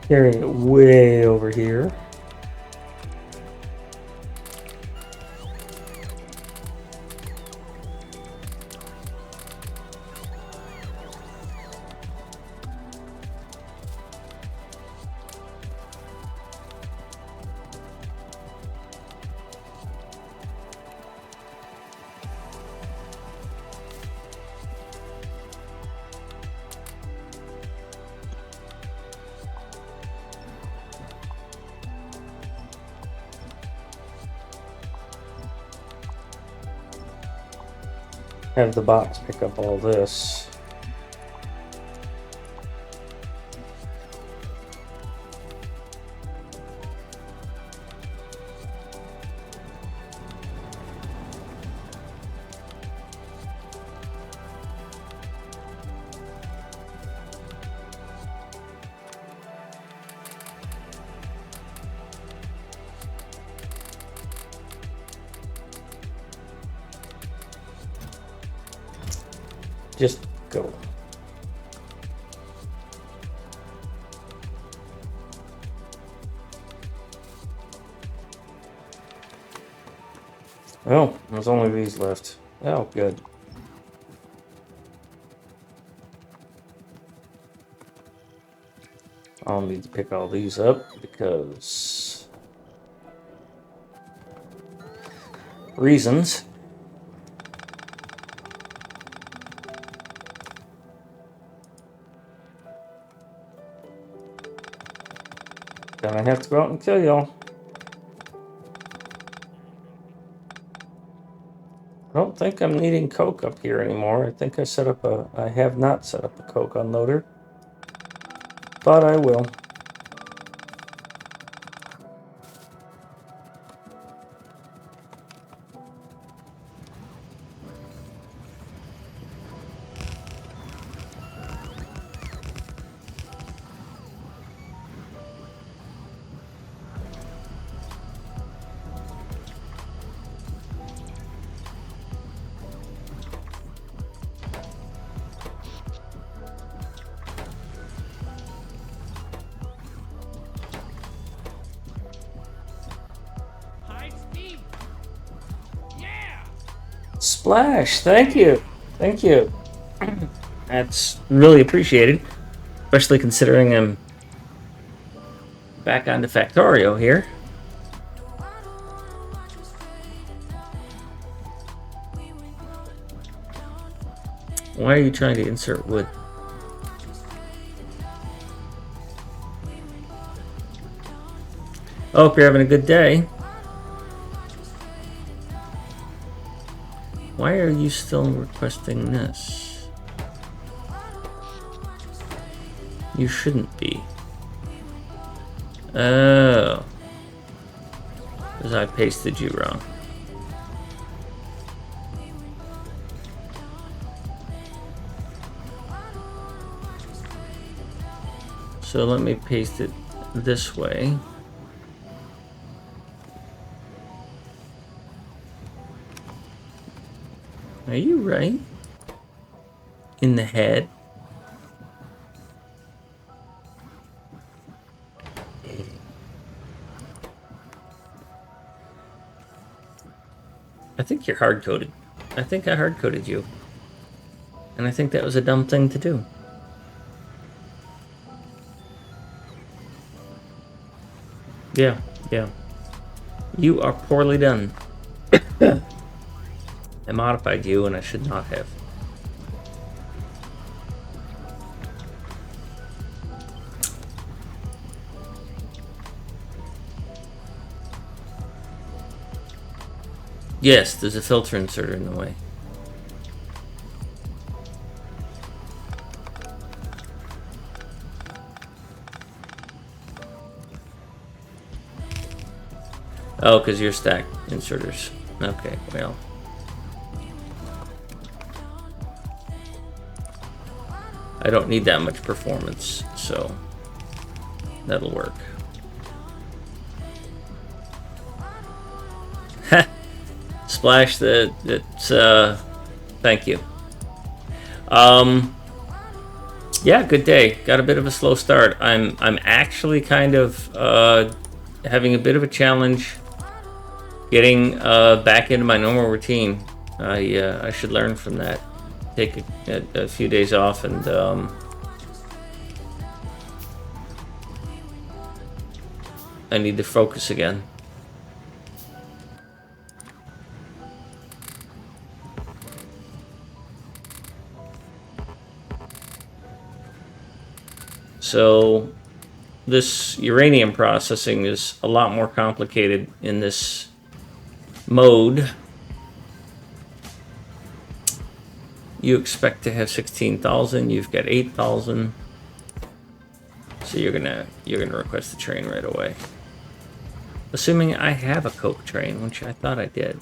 Carrying it way over here. Have the bots pick up all this. Just go. Oh, there's only these left. Oh, good. I'll need to pick all these up because reasons. Then I have to go out and kill y'all. I don't think I'm needing coke up here anymore. I think I set up a... I have not set up a coke unloader. But I will. Splash, thank you. Thank you. That's really appreciated. Especially considering I'm back onto Factorio here. Why are you trying to insert wood? I hope you're having a good day. Why are you still requesting this? You shouldn't be. Oh. Because I pasted you wrong. So let me paste it this way. Are you right? In the head? I think you're hard-coded. I think I hard-coded you. And I think that was a dumb thing to do. Yeah, yeah. You are poorly done. I modified you and I should not have. Yes, there's a filter inserter in the way. Oh, because you're stacked inserters. Okay, well. I don't need that much performance, so that'll work. Splash, thank you. Yeah, good day. Got a bit of a slow start. I'm actually kind of having a bit of a challenge getting back into my normal routine. I should learn from that. Take a few days off and I need to focus again. So this uranium processing is a lot more complicated in this mode. You expect to have 16,000, you've got 8,000. So you're gonna request the train right away. Assuming I have a coke train, which I thought I did.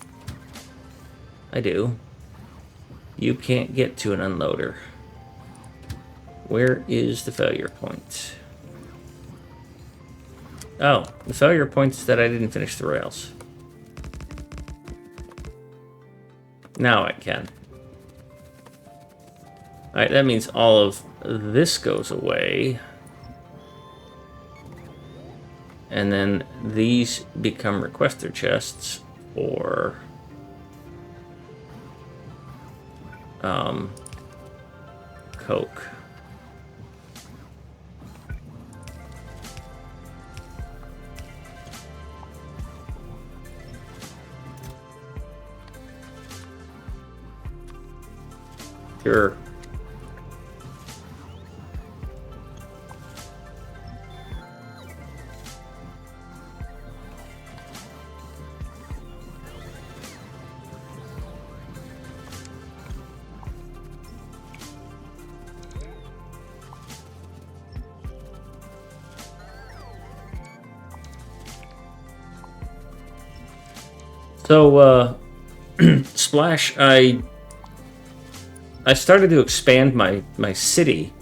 I do. You can't get to an unloader. Where is the failure point? Oh, the failure point is that I didn't finish the rails. Now I can. Alright, that means all of this goes away. And then these become requester chests for Coke. Sure. So, Splash, I started to expand my city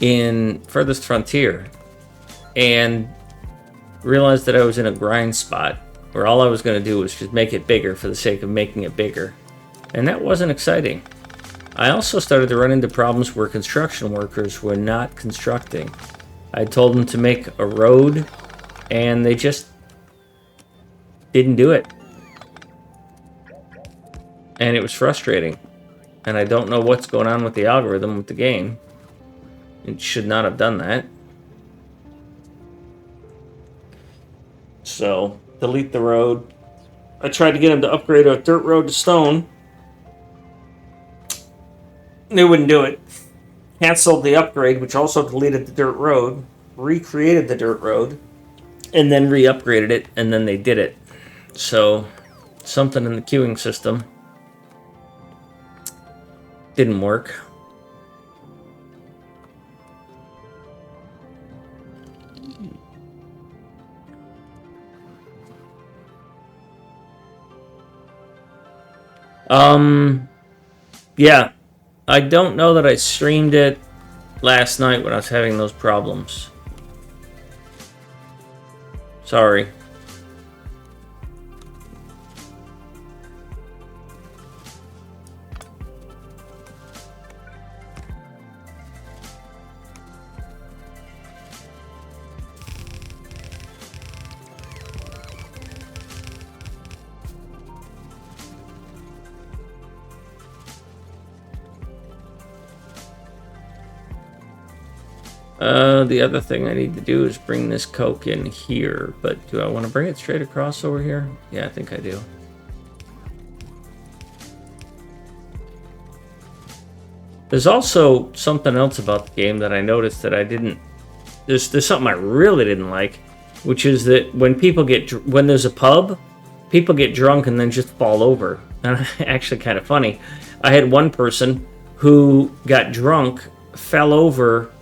in Furthest Frontier and realized that I was in a grind spot where all I was going to do was just make it bigger for the sake of making it bigger. And that wasn't exciting. I also started to run into problems where construction workers were not constructing. I told them to make a road and they just didn't do it. And it was frustrating. And I don't know what's going on with the algorithm with the game. It should not have done that. So, delete the road. I tried to get him to upgrade a dirt road to stone. They wouldn't do it. Canceled the upgrade, which also deleted the dirt road. Recreated the dirt road. And then re-upgraded it, and then they did it. So, something in the queuing system didn't work. Yeah. I don't know that I streamed it last night when I was having those problems. Sorry. The other thing I need to do is bring this Coke in here, but do I want to bring it straight across over here? Yeah, I think I do. There's also something else about the game that I noticed that I didn't... There's something I really didn't like, which is that when there's a pub, people get drunk and then just fall over. And actually kind of funny. I had one person who got drunk, fell over,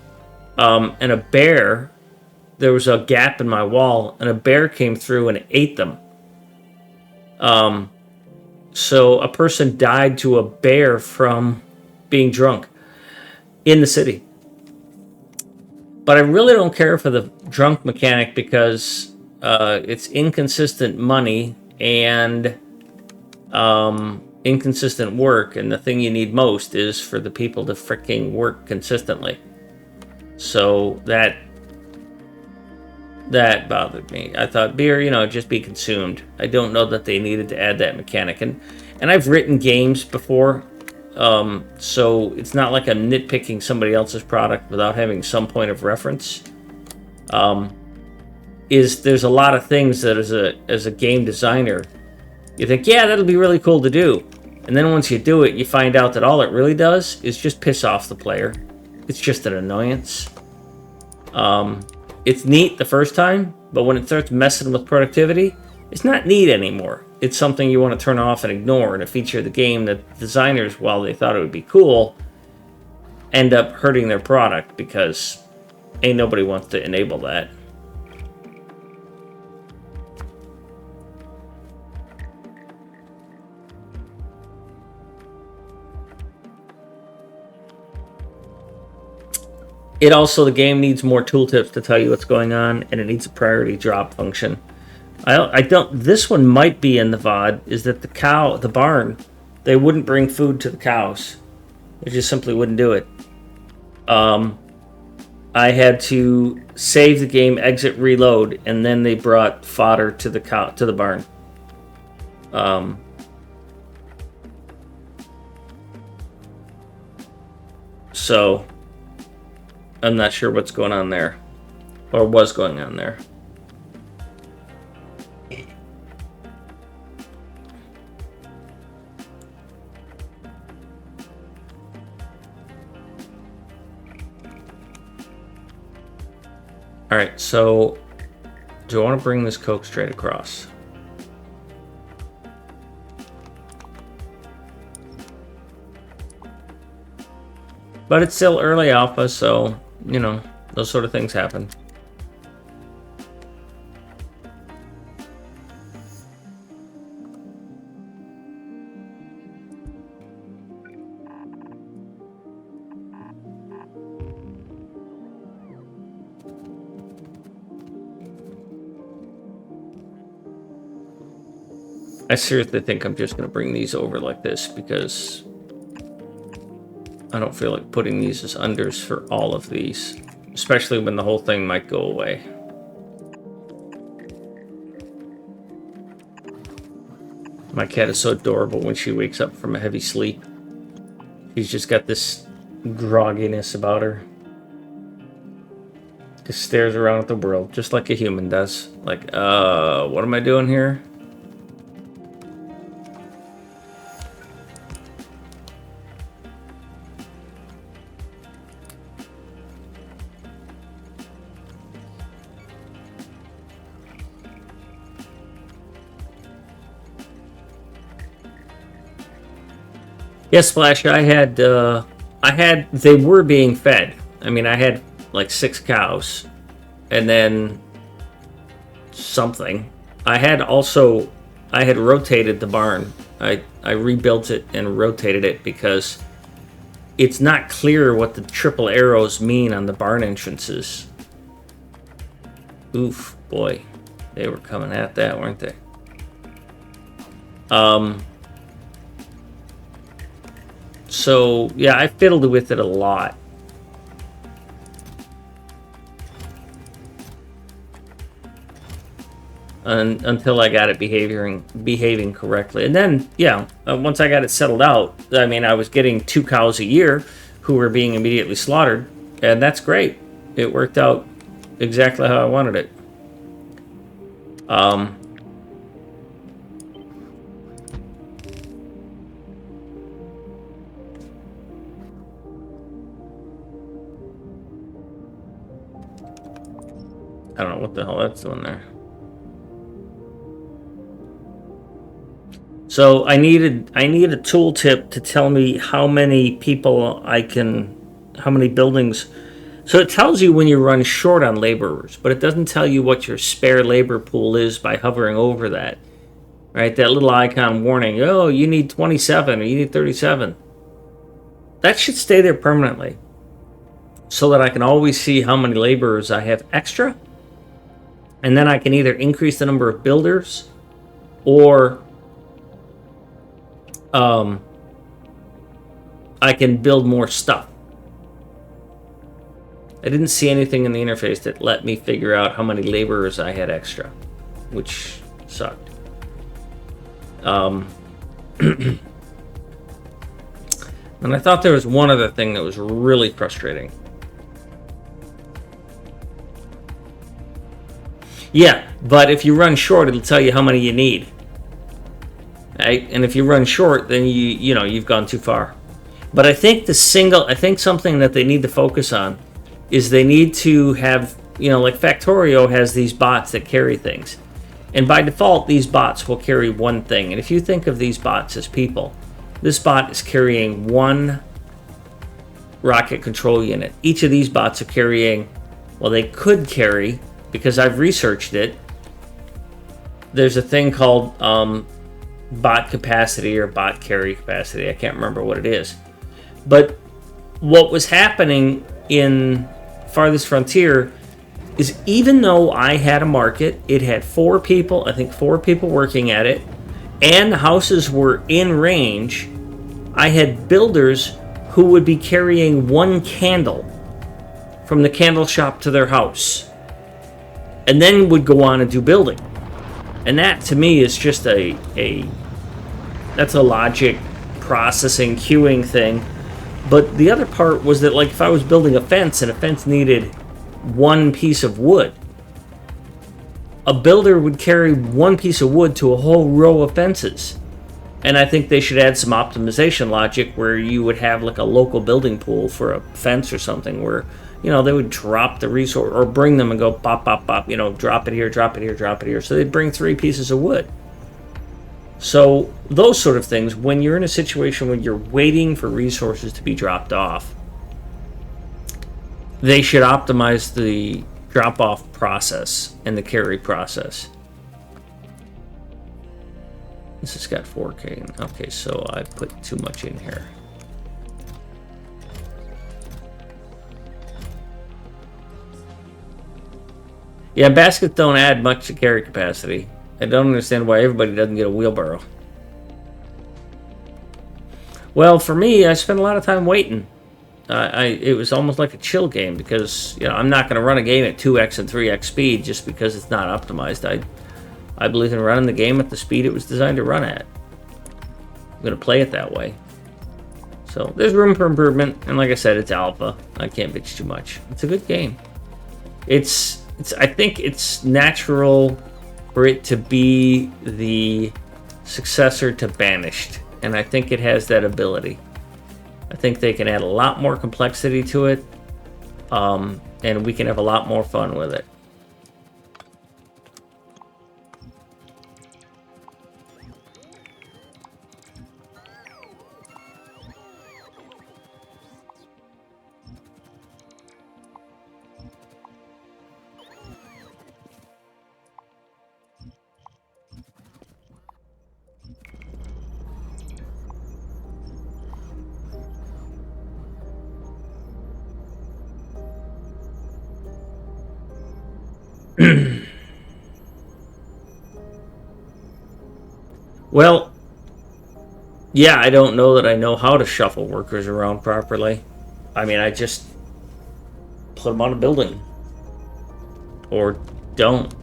and a bear, there was a gap in my wall, and a bear came through and ate them. So a person died to a bear from being drunk in the city. But I really don't care for the drunk mechanic because it's inconsistent money and inconsistent work, and the thing you need most is for the people to freaking work consistently. So that bothered me. I thought beer, just be consumed. I don't know that they needed to add that mechanic. And I've written games before, so it's not like I'm nitpicking somebody else's product without having some point of reference. There's a lot of things that as a game designer, you think, yeah, that'll be really cool to do. And then once you do it, you find out that all it really does is just piss off the player. It's just an annoyance. It's neat the first time, but when it starts messing with productivity, it's not neat anymore. It's something you want to turn off and ignore, and a feature of the game that designers, while they thought it would be cool, end up hurting their product because ain't nobody wants to enable that. The game needs more tooltips to tell you what's going on, and it needs a priority drop function. This one might be in the VOD, is that the barn, they wouldn't bring food to the cows. It just simply wouldn't do it. I had to save the game, exit, reload, and then they brought fodder to the barn. So I'm not sure what's going on there, or was going on there. Alright, so do I want to bring this coke straight across? But it's still early alpha, so, you know, those sort of things happen. I seriously think I'm just going to bring these over like this because I don't feel like putting these as unders for all of these, especially when the whole thing might go away. My cat is so adorable when she wakes up from a heavy sleep. She's just got this grogginess about her. Just stares around at the world, just like a human does. Like, what am I doing here? Yes, Splash, they were being fed. I mean, I had like 6 cows, and then something. I had rotated the barn. I rebuilt it and rotated it because it's not clear what the triple arrows mean on the barn entrances. Oof, boy. They were coming at that, weren't they? So, yeah, I fiddled with it a lot. Until I got it behaving correctly. And then, yeah, once I got it settled out, I mean, I was getting 2 cows a year who were being immediately slaughtered, and that's great. It worked out exactly how I wanted it. I don't know what the hell that's doing there. So I needed a tooltip to tell me how many buildings. So it tells you when you run short on laborers, but it doesn't tell you what your spare labor pool is by hovering over that. Right? That little icon warning, oh, you need 27 or you need 37. That should stay there permanently so that I can always see how many laborers I have extra. And then I can either increase the number of builders or I can build more stuff. I didn't see anything in the interface that let me figure out how many laborers I had extra, which sucked. And I thought there was one other thing that was really frustrating. Yeah, but if you run short, it'll tell you how many you need. Right? And if you run short, then you've gone too far. But I think something that they need to focus on is they need to have, like Factorio has these bots that carry things. And by default, these bots will carry one thing. And if you think of these bots as people, this bot is carrying one rocket control unit. Each of these bots are carrying, well, they could carry, because I've researched it, there's a thing called bot capacity or bot carry capacity. I can't remember what it is. But what was happening in Farthest Frontier is even though I had a market, it had 4 people working at it, and the houses were in range, I had builders who would be carrying one candle from the candle shop to their house and then would go on and do building. And that to me is just that's a logic processing queuing thing. But the other part was that, like, if I was building a fence and a fence needed one piece of wood, a builder would carry one piece of wood to a whole row of fences. And I think they should add some optimization logic where you would have like a local building pool for a fence or something where, you know, they would drop the resource or bring them and go pop, pop, pop, you know, drop it here, drop it here, drop it here. So they'd bring 3 pieces of wood. So those sort of things, when you're in a situation where you're waiting for resources to be dropped off, they should optimize the drop-off process and the carry process. This has got 4K. Okay, so I put too much in here. Yeah, baskets don't add much to carry capacity. I don't understand why everybody doesn't get a wheelbarrow. Well, for me, I spent a lot of time waiting. It was almost like a chill game because, you know, I'm not going to run a game at 2x and 3x speed just because it's not optimized. I believe in running the game at the speed it was designed to run at. I'm going to play it that way. So there's room for improvement, and like I said, it's alpha. I can't bitch too much. It's a good game. I think it's natural for it to be the successor to Banished, and I think it has that ability. I think they can add a lot more complexity to it, and we can have a lot more fun with it. Well, yeah, I don't know that I know how to shuffle workers around properly. I mean, I just put them on a building. Or don't.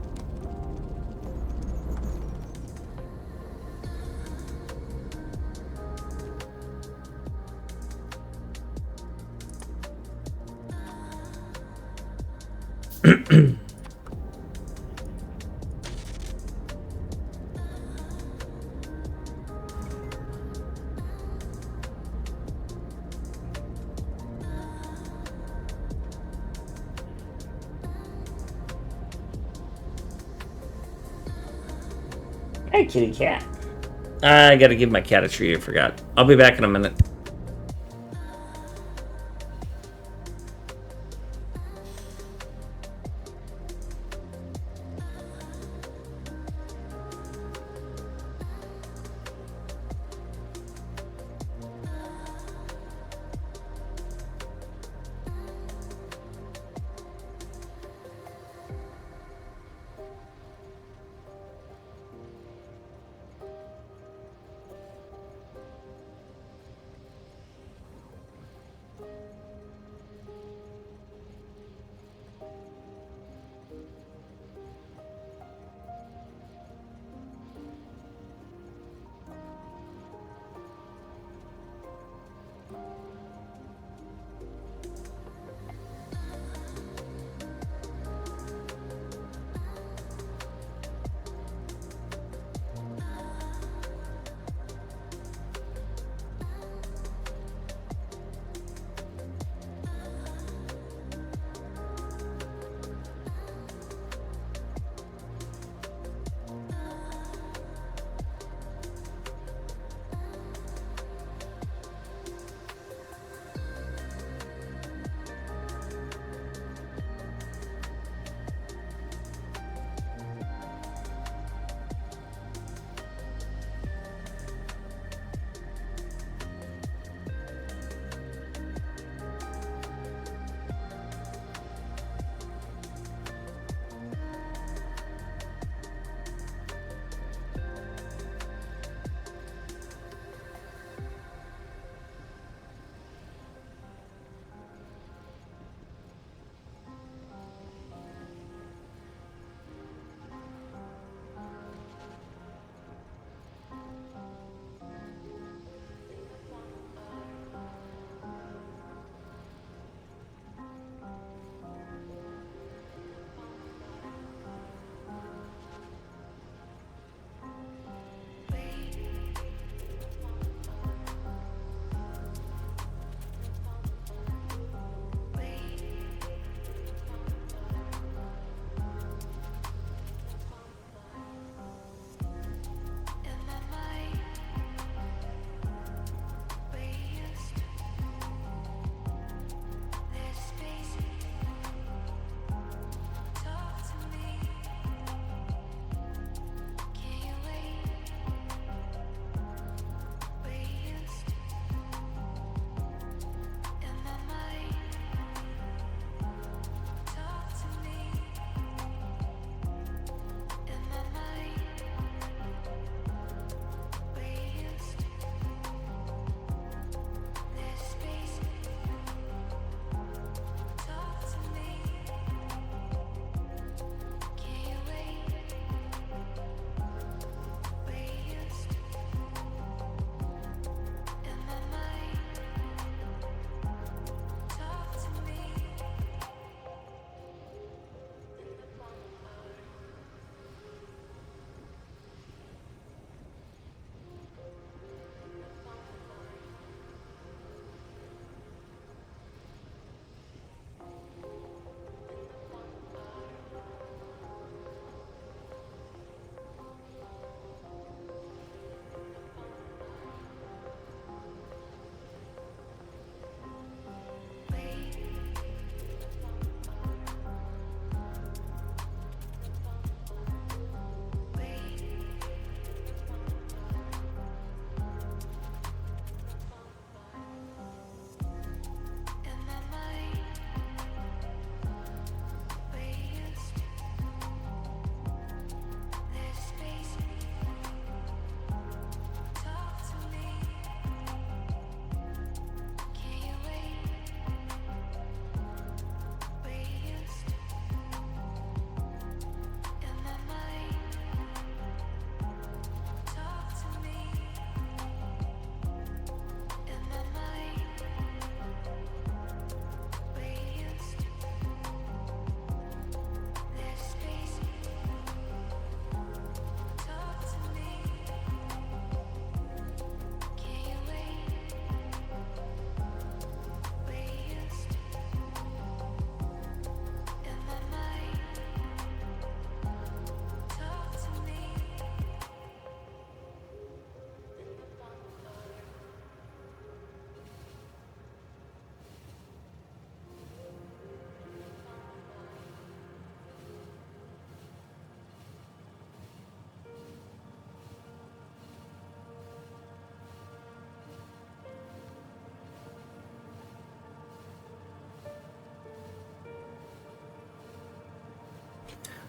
Hey, kitty cat. I gotta give my cat a treat, I forgot. I'll be back in a minute.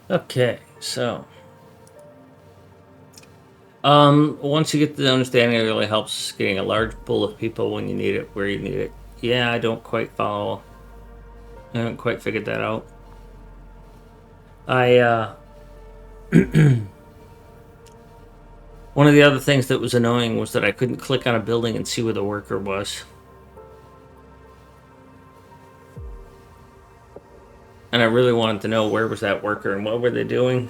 Okay, so once you get the understanding, it really helps getting a large pool of people when you need it, where you need it. Yeah, I don't quite follow. I haven't quite figured that out. I one of the other things that was annoying was that I couldn't click on a building and see where the worker was. And I really wanted to know where was that worker and what were they doing.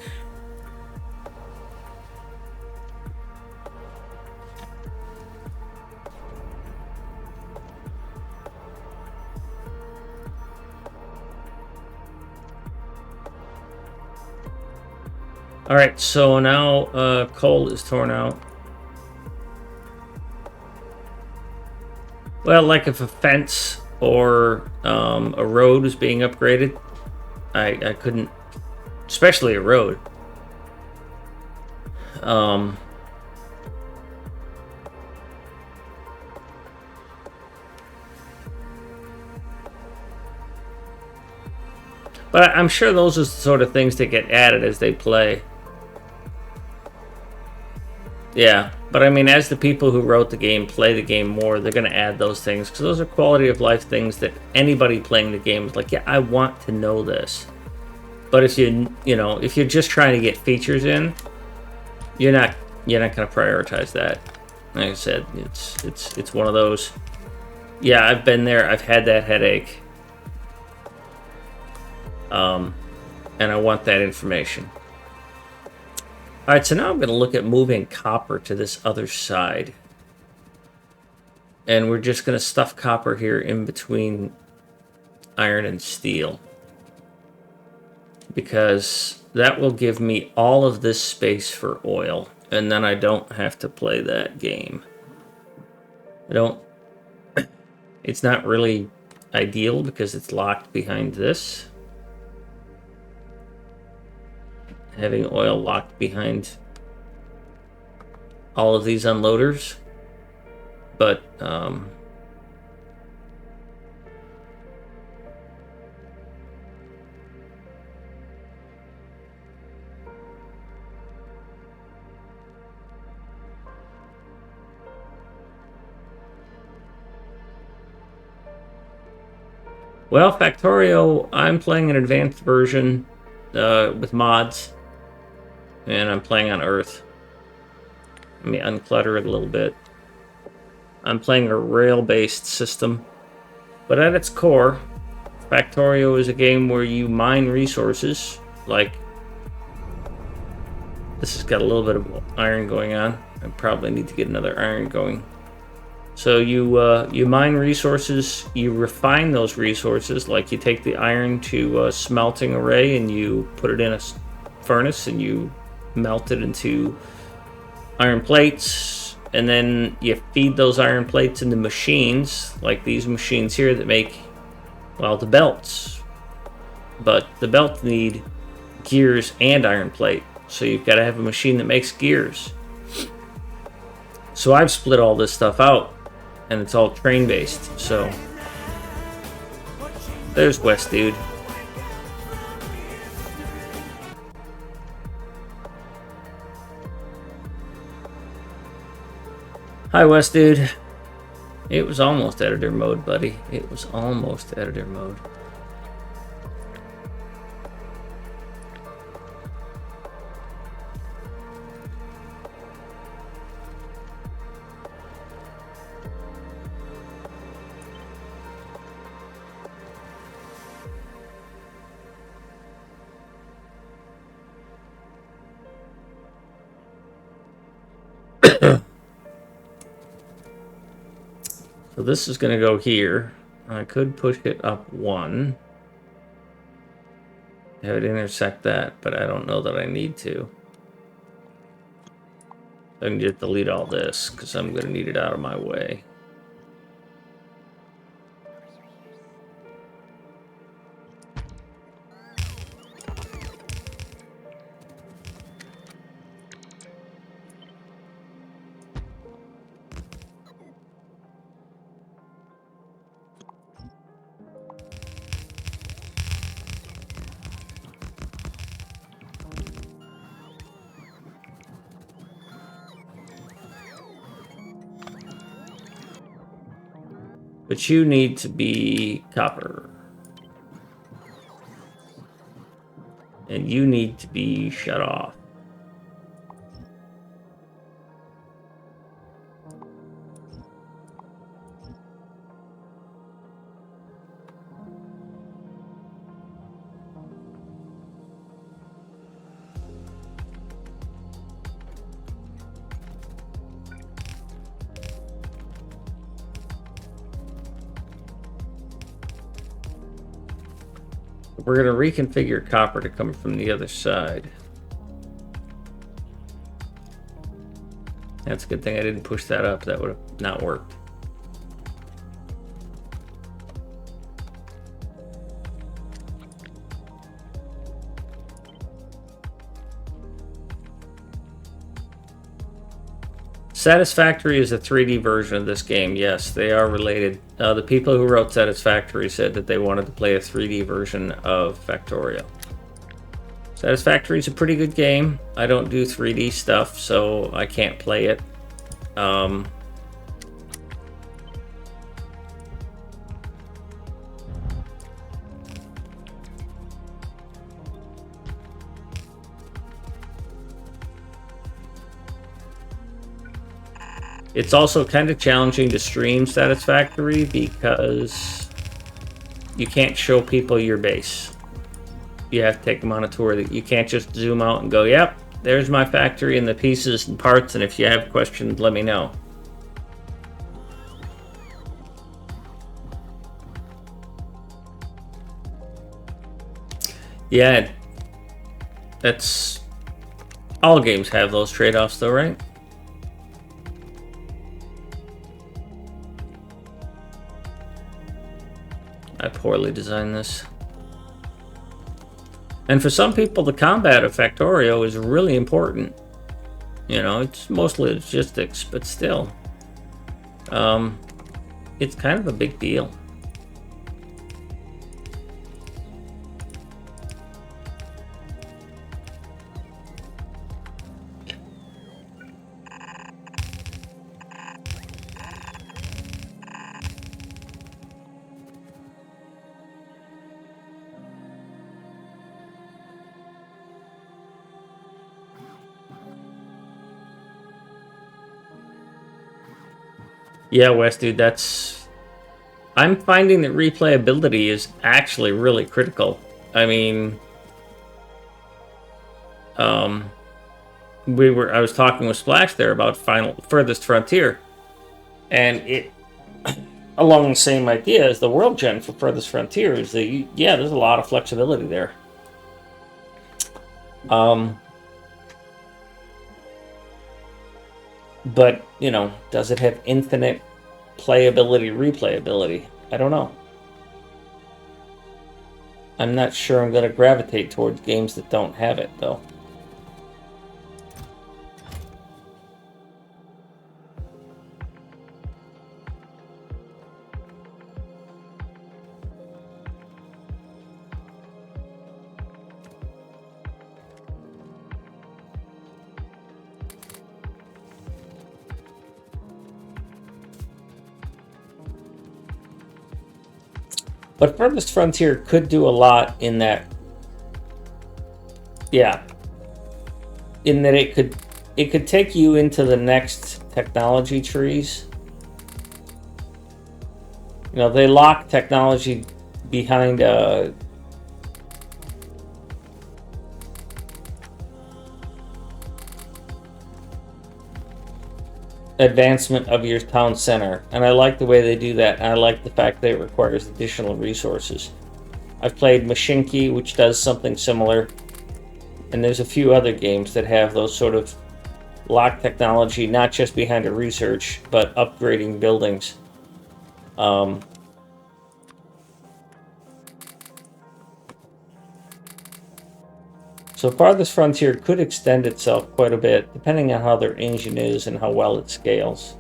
Alright, so now coal is torn out. Well, like if a fence or a road is being upgraded, I couldn't, especially a road. But I'm sure those are the sort of things that get added as they play. Yeah, but I mean, as the people who wrote the game play the game more, they're going to add those things because those are quality of life things that anybody playing the game is like, yeah, I want to know this. But if if you're just trying to get features in, you're not going to prioritize that. Like I said, it's one of those. Yeah, I've been there. I've had that headache. And I want that information. All right, so now I'm going to look at moving copper to this other side. And we're just going to stuff copper here in between iron and steel. Because that will give me all of this space for oil. And then I don't have to play that game. It's not really ideal because it's locked behind this. Having oil locked behind all of these unloaders. But, well, Factorio, I'm playing an advanced version with mods. And I'm playing on Earth. Let me unclutter it a little bit. I'm playing a rail-based system. But at its core, Factorio is a game where you mine resources. Like, this has got a little bit of iron going on. I probably need to get another iron going. So you mine resources, you refine those resources, like you take the iron to a smelting array and you put it in a furnace and you melt it into iron plates, and then you feed those iron plates into machines, like these machines here that make, well, the belts. But the belts need gears and iron plate, so you've got to have a machine that makes gears. So I've split all this stuff out, and it's all train-based, so... There's West Dude. Hi, West Dude. It was almost editor mode, buddy. It was almost editor mode. So this is going to go here. I could push it up one. Have it intersect that, but I don't know that I need to. I can just delete all this, because I'm going to need it out of my way. But you need to be copper. And you need to be shut off. We're going to reconfigure copper to come from the other side. That's a good thing I didn't push that up. That would have not worked. Satisfactory is a 3D version of this game. Yes, they are related. The people who wrote Satisfactory said that they wanted to play a 3D version of Factorio. Satisfactory is a pretty good game. I don't do 3D stuff, so I can't play it. It's also kind of challenging to stream Satisfactory because you can't show people your base. You have to take them on a tour. That you can't just zoom out and go, yep, there's my factory and the pieces and parts, and if you have questions, let me know. Yeah, that's... all games have those trade-offs though, right? I poorly designed this. And for some people, the combat of Factorio is really important. You know, it's mostly logistics, but still. It's kind of a big deal. Yeah, Wes, dude, that's... I'm finding that replayability is actually really critical. I mean... I was talking with Splash there about Furthest Frontier. And it... along the same idea as the world gen for Furthest Frontier is that, yeah, there's a lot of flexibility there. But, you know, does it have infinite playability, replayability? I don't know. I'm not sure I'm going to gravitate towards games that don't have it, though. But Furthest Frontier could do a lot in that, yeah, in that it could take you into the next technology trees. You know, they lock technology behind advancement of your town center, and I like the way they do that, and I like the fact that it requires additional resources. I've played Machinki, which does something similar, and there's a few other games that have those sort of lock technology, not just behind a research, but upgrading buildings. So Farthest Frontier could extend itself quite a bit, depending on how their engine is and how well it scales.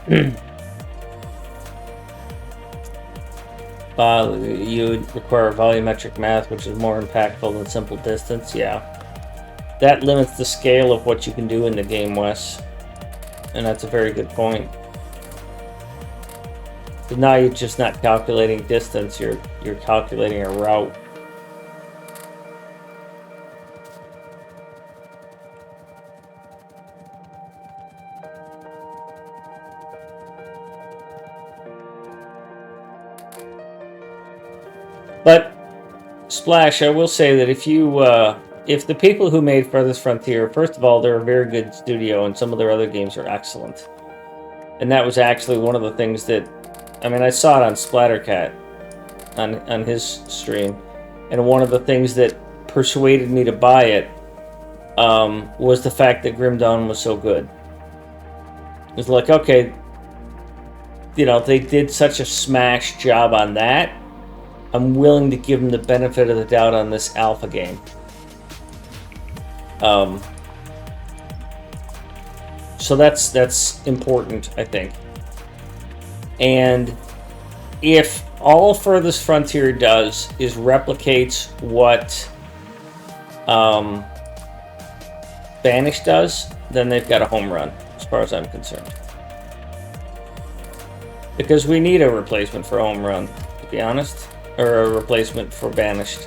You require volumetric math, which is more impactful than simple distance. Yeah. That limits the scale of what you can do in the game, Wes. And that's a very good point. But now you're just not calculating distance, you're calculating a route. But Splash, I will say that if the people who made Furthest Frontier, first of all, they're a very good studio, and some of their other games are excellent. And that was actually one of the things that, I mean, I saw it on Splattercat on his stream, and one of the things that persuaded me to buy it was the fact that Grim Dawn was so good. It was like, okay, they did such a smash job on that. I'm willing to give them the benefit of the doubt on this alpha game. So that's important, I think. And if all Furthest Frontier does is replicates what Banished does, then they've got a home run, as far as I'm concerned. Because we need a replacement for Home Run, to be honest. Or a replacement for Banished.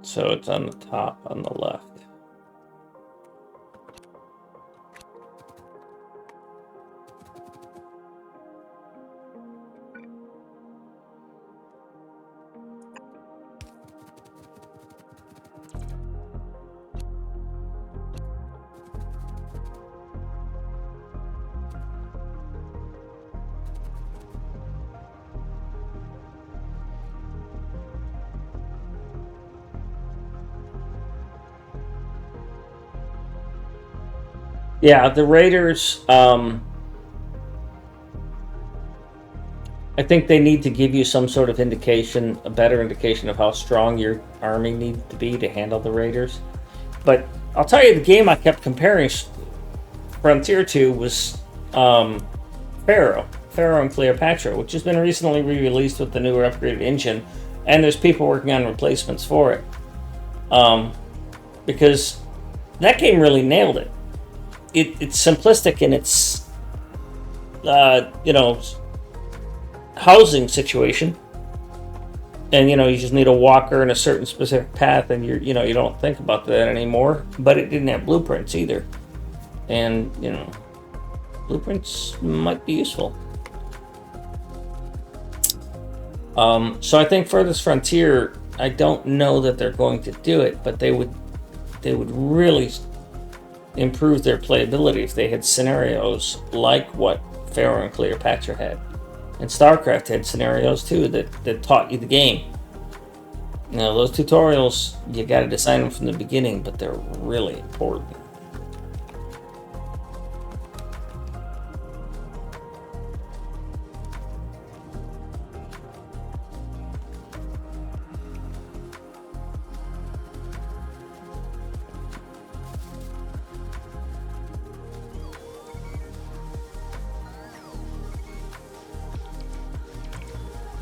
So it's on the top on the left. Yeah, the Raiders, I think they need to give you some sort of indication, a better indication of how strong your army needs to be to handle the Raiders. But I'll tell you, the game I kept comparing Frontier to was Pharaoh and Cleopatra, which has been recently re-released with the newer upgraded engine, and there's people working on replacements for it. Because that game really nailed it. It's simplistic in its housing situation, and you just need a walker in a certain specific path, and you don't think about that anymore. But it didn't have blueprints either, and blueprints might be useful. So I think Furthest Frontier, I don't know that they're going to do it, but they would really improve their playability if they had scenarios like what Pharaoh and Cleopatra had. And StarCraft had scenarios too that taught you the game. Those tutorials, you got to design them from the beginning, but they're really important.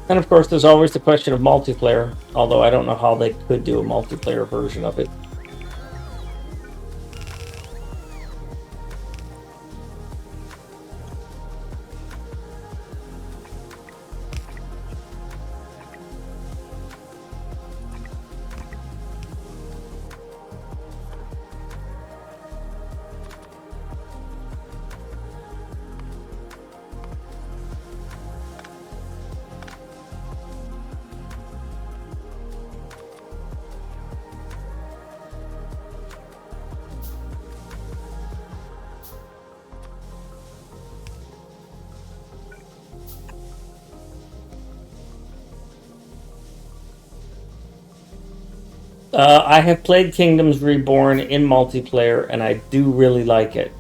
And of course, there's always the question of multiplayer, although I don't know how they could do a multiplayer version of it. I have played Kingdoms Reborn in multiplayer, and I do really like it.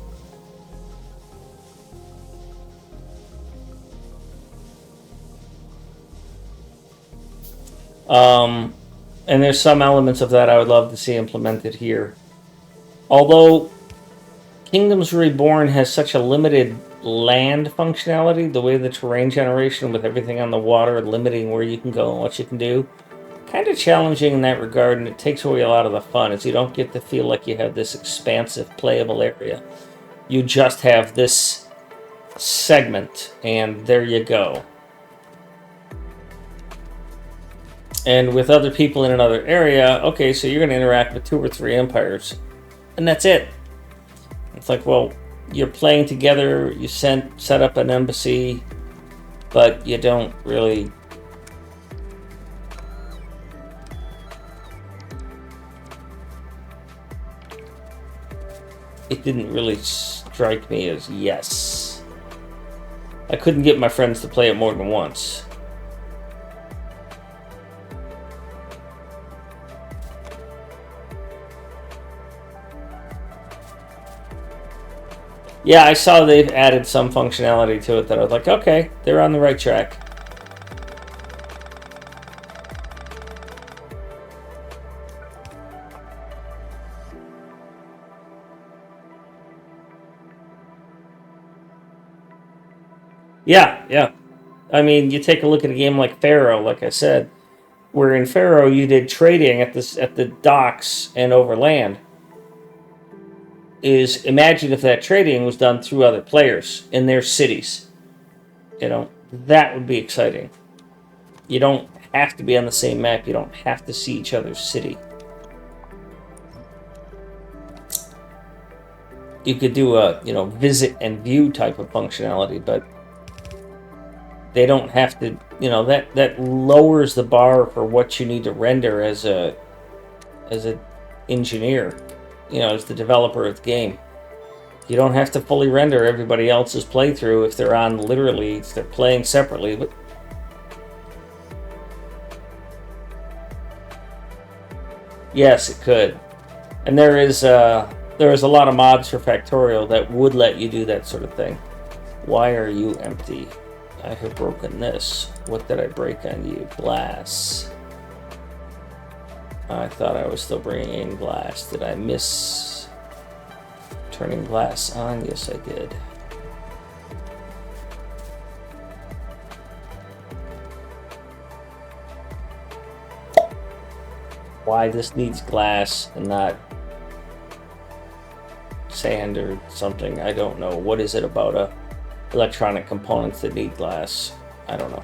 And there's some elements of that I would love to see implemented here. Although Kingdoms Reborn has such a limited land functionality, the way the terrain generation with everything on the water limiting where you can go and what you can do, kind of challenging in that regard, and it takes away a lot of the fun, as you don't get to feel like you have this expansive playable area. You just have this segment, and there you go. And with other people in another area, okay, so you're going to interact with 2 or 3 empires, and that's it. It's like, well, you're playing together, you set up an embassy, but you don't really... It didn't really strike me as yes. I couldn't get my friends to play it more than once. Yeah, I saw they've added some functionality to it that I was like, okay, they're on the right track. Yeah, yeah. I mean, you take a look at a game like Pharaoh, like I said, where in Pharaoh you did trading at the docks and over land. Is imagine if that trading was done through other players in their cities. You know, that would be exciting. You don't have to be on the same map. You don't have to see each other's city. You could do a, visit and view type of functionality, but they don't have to, that lowers the bar for what you need to render as a engineer, as the developer of the game. You don't have to fully render everybody else's playthrough if they're on literally, if they're playing separately. But yes, it could. And there is a lot of mods for Factorio that would let you do that sort of thing. Why are you empty? I have broken this. What did I break on you? Glass. I thought I was still bringing in glass. Did I miss turning glass on? Yes, I did. Why this needs glass and not sand or something, I don't know. What is it about electronic components that need glass? I don't know.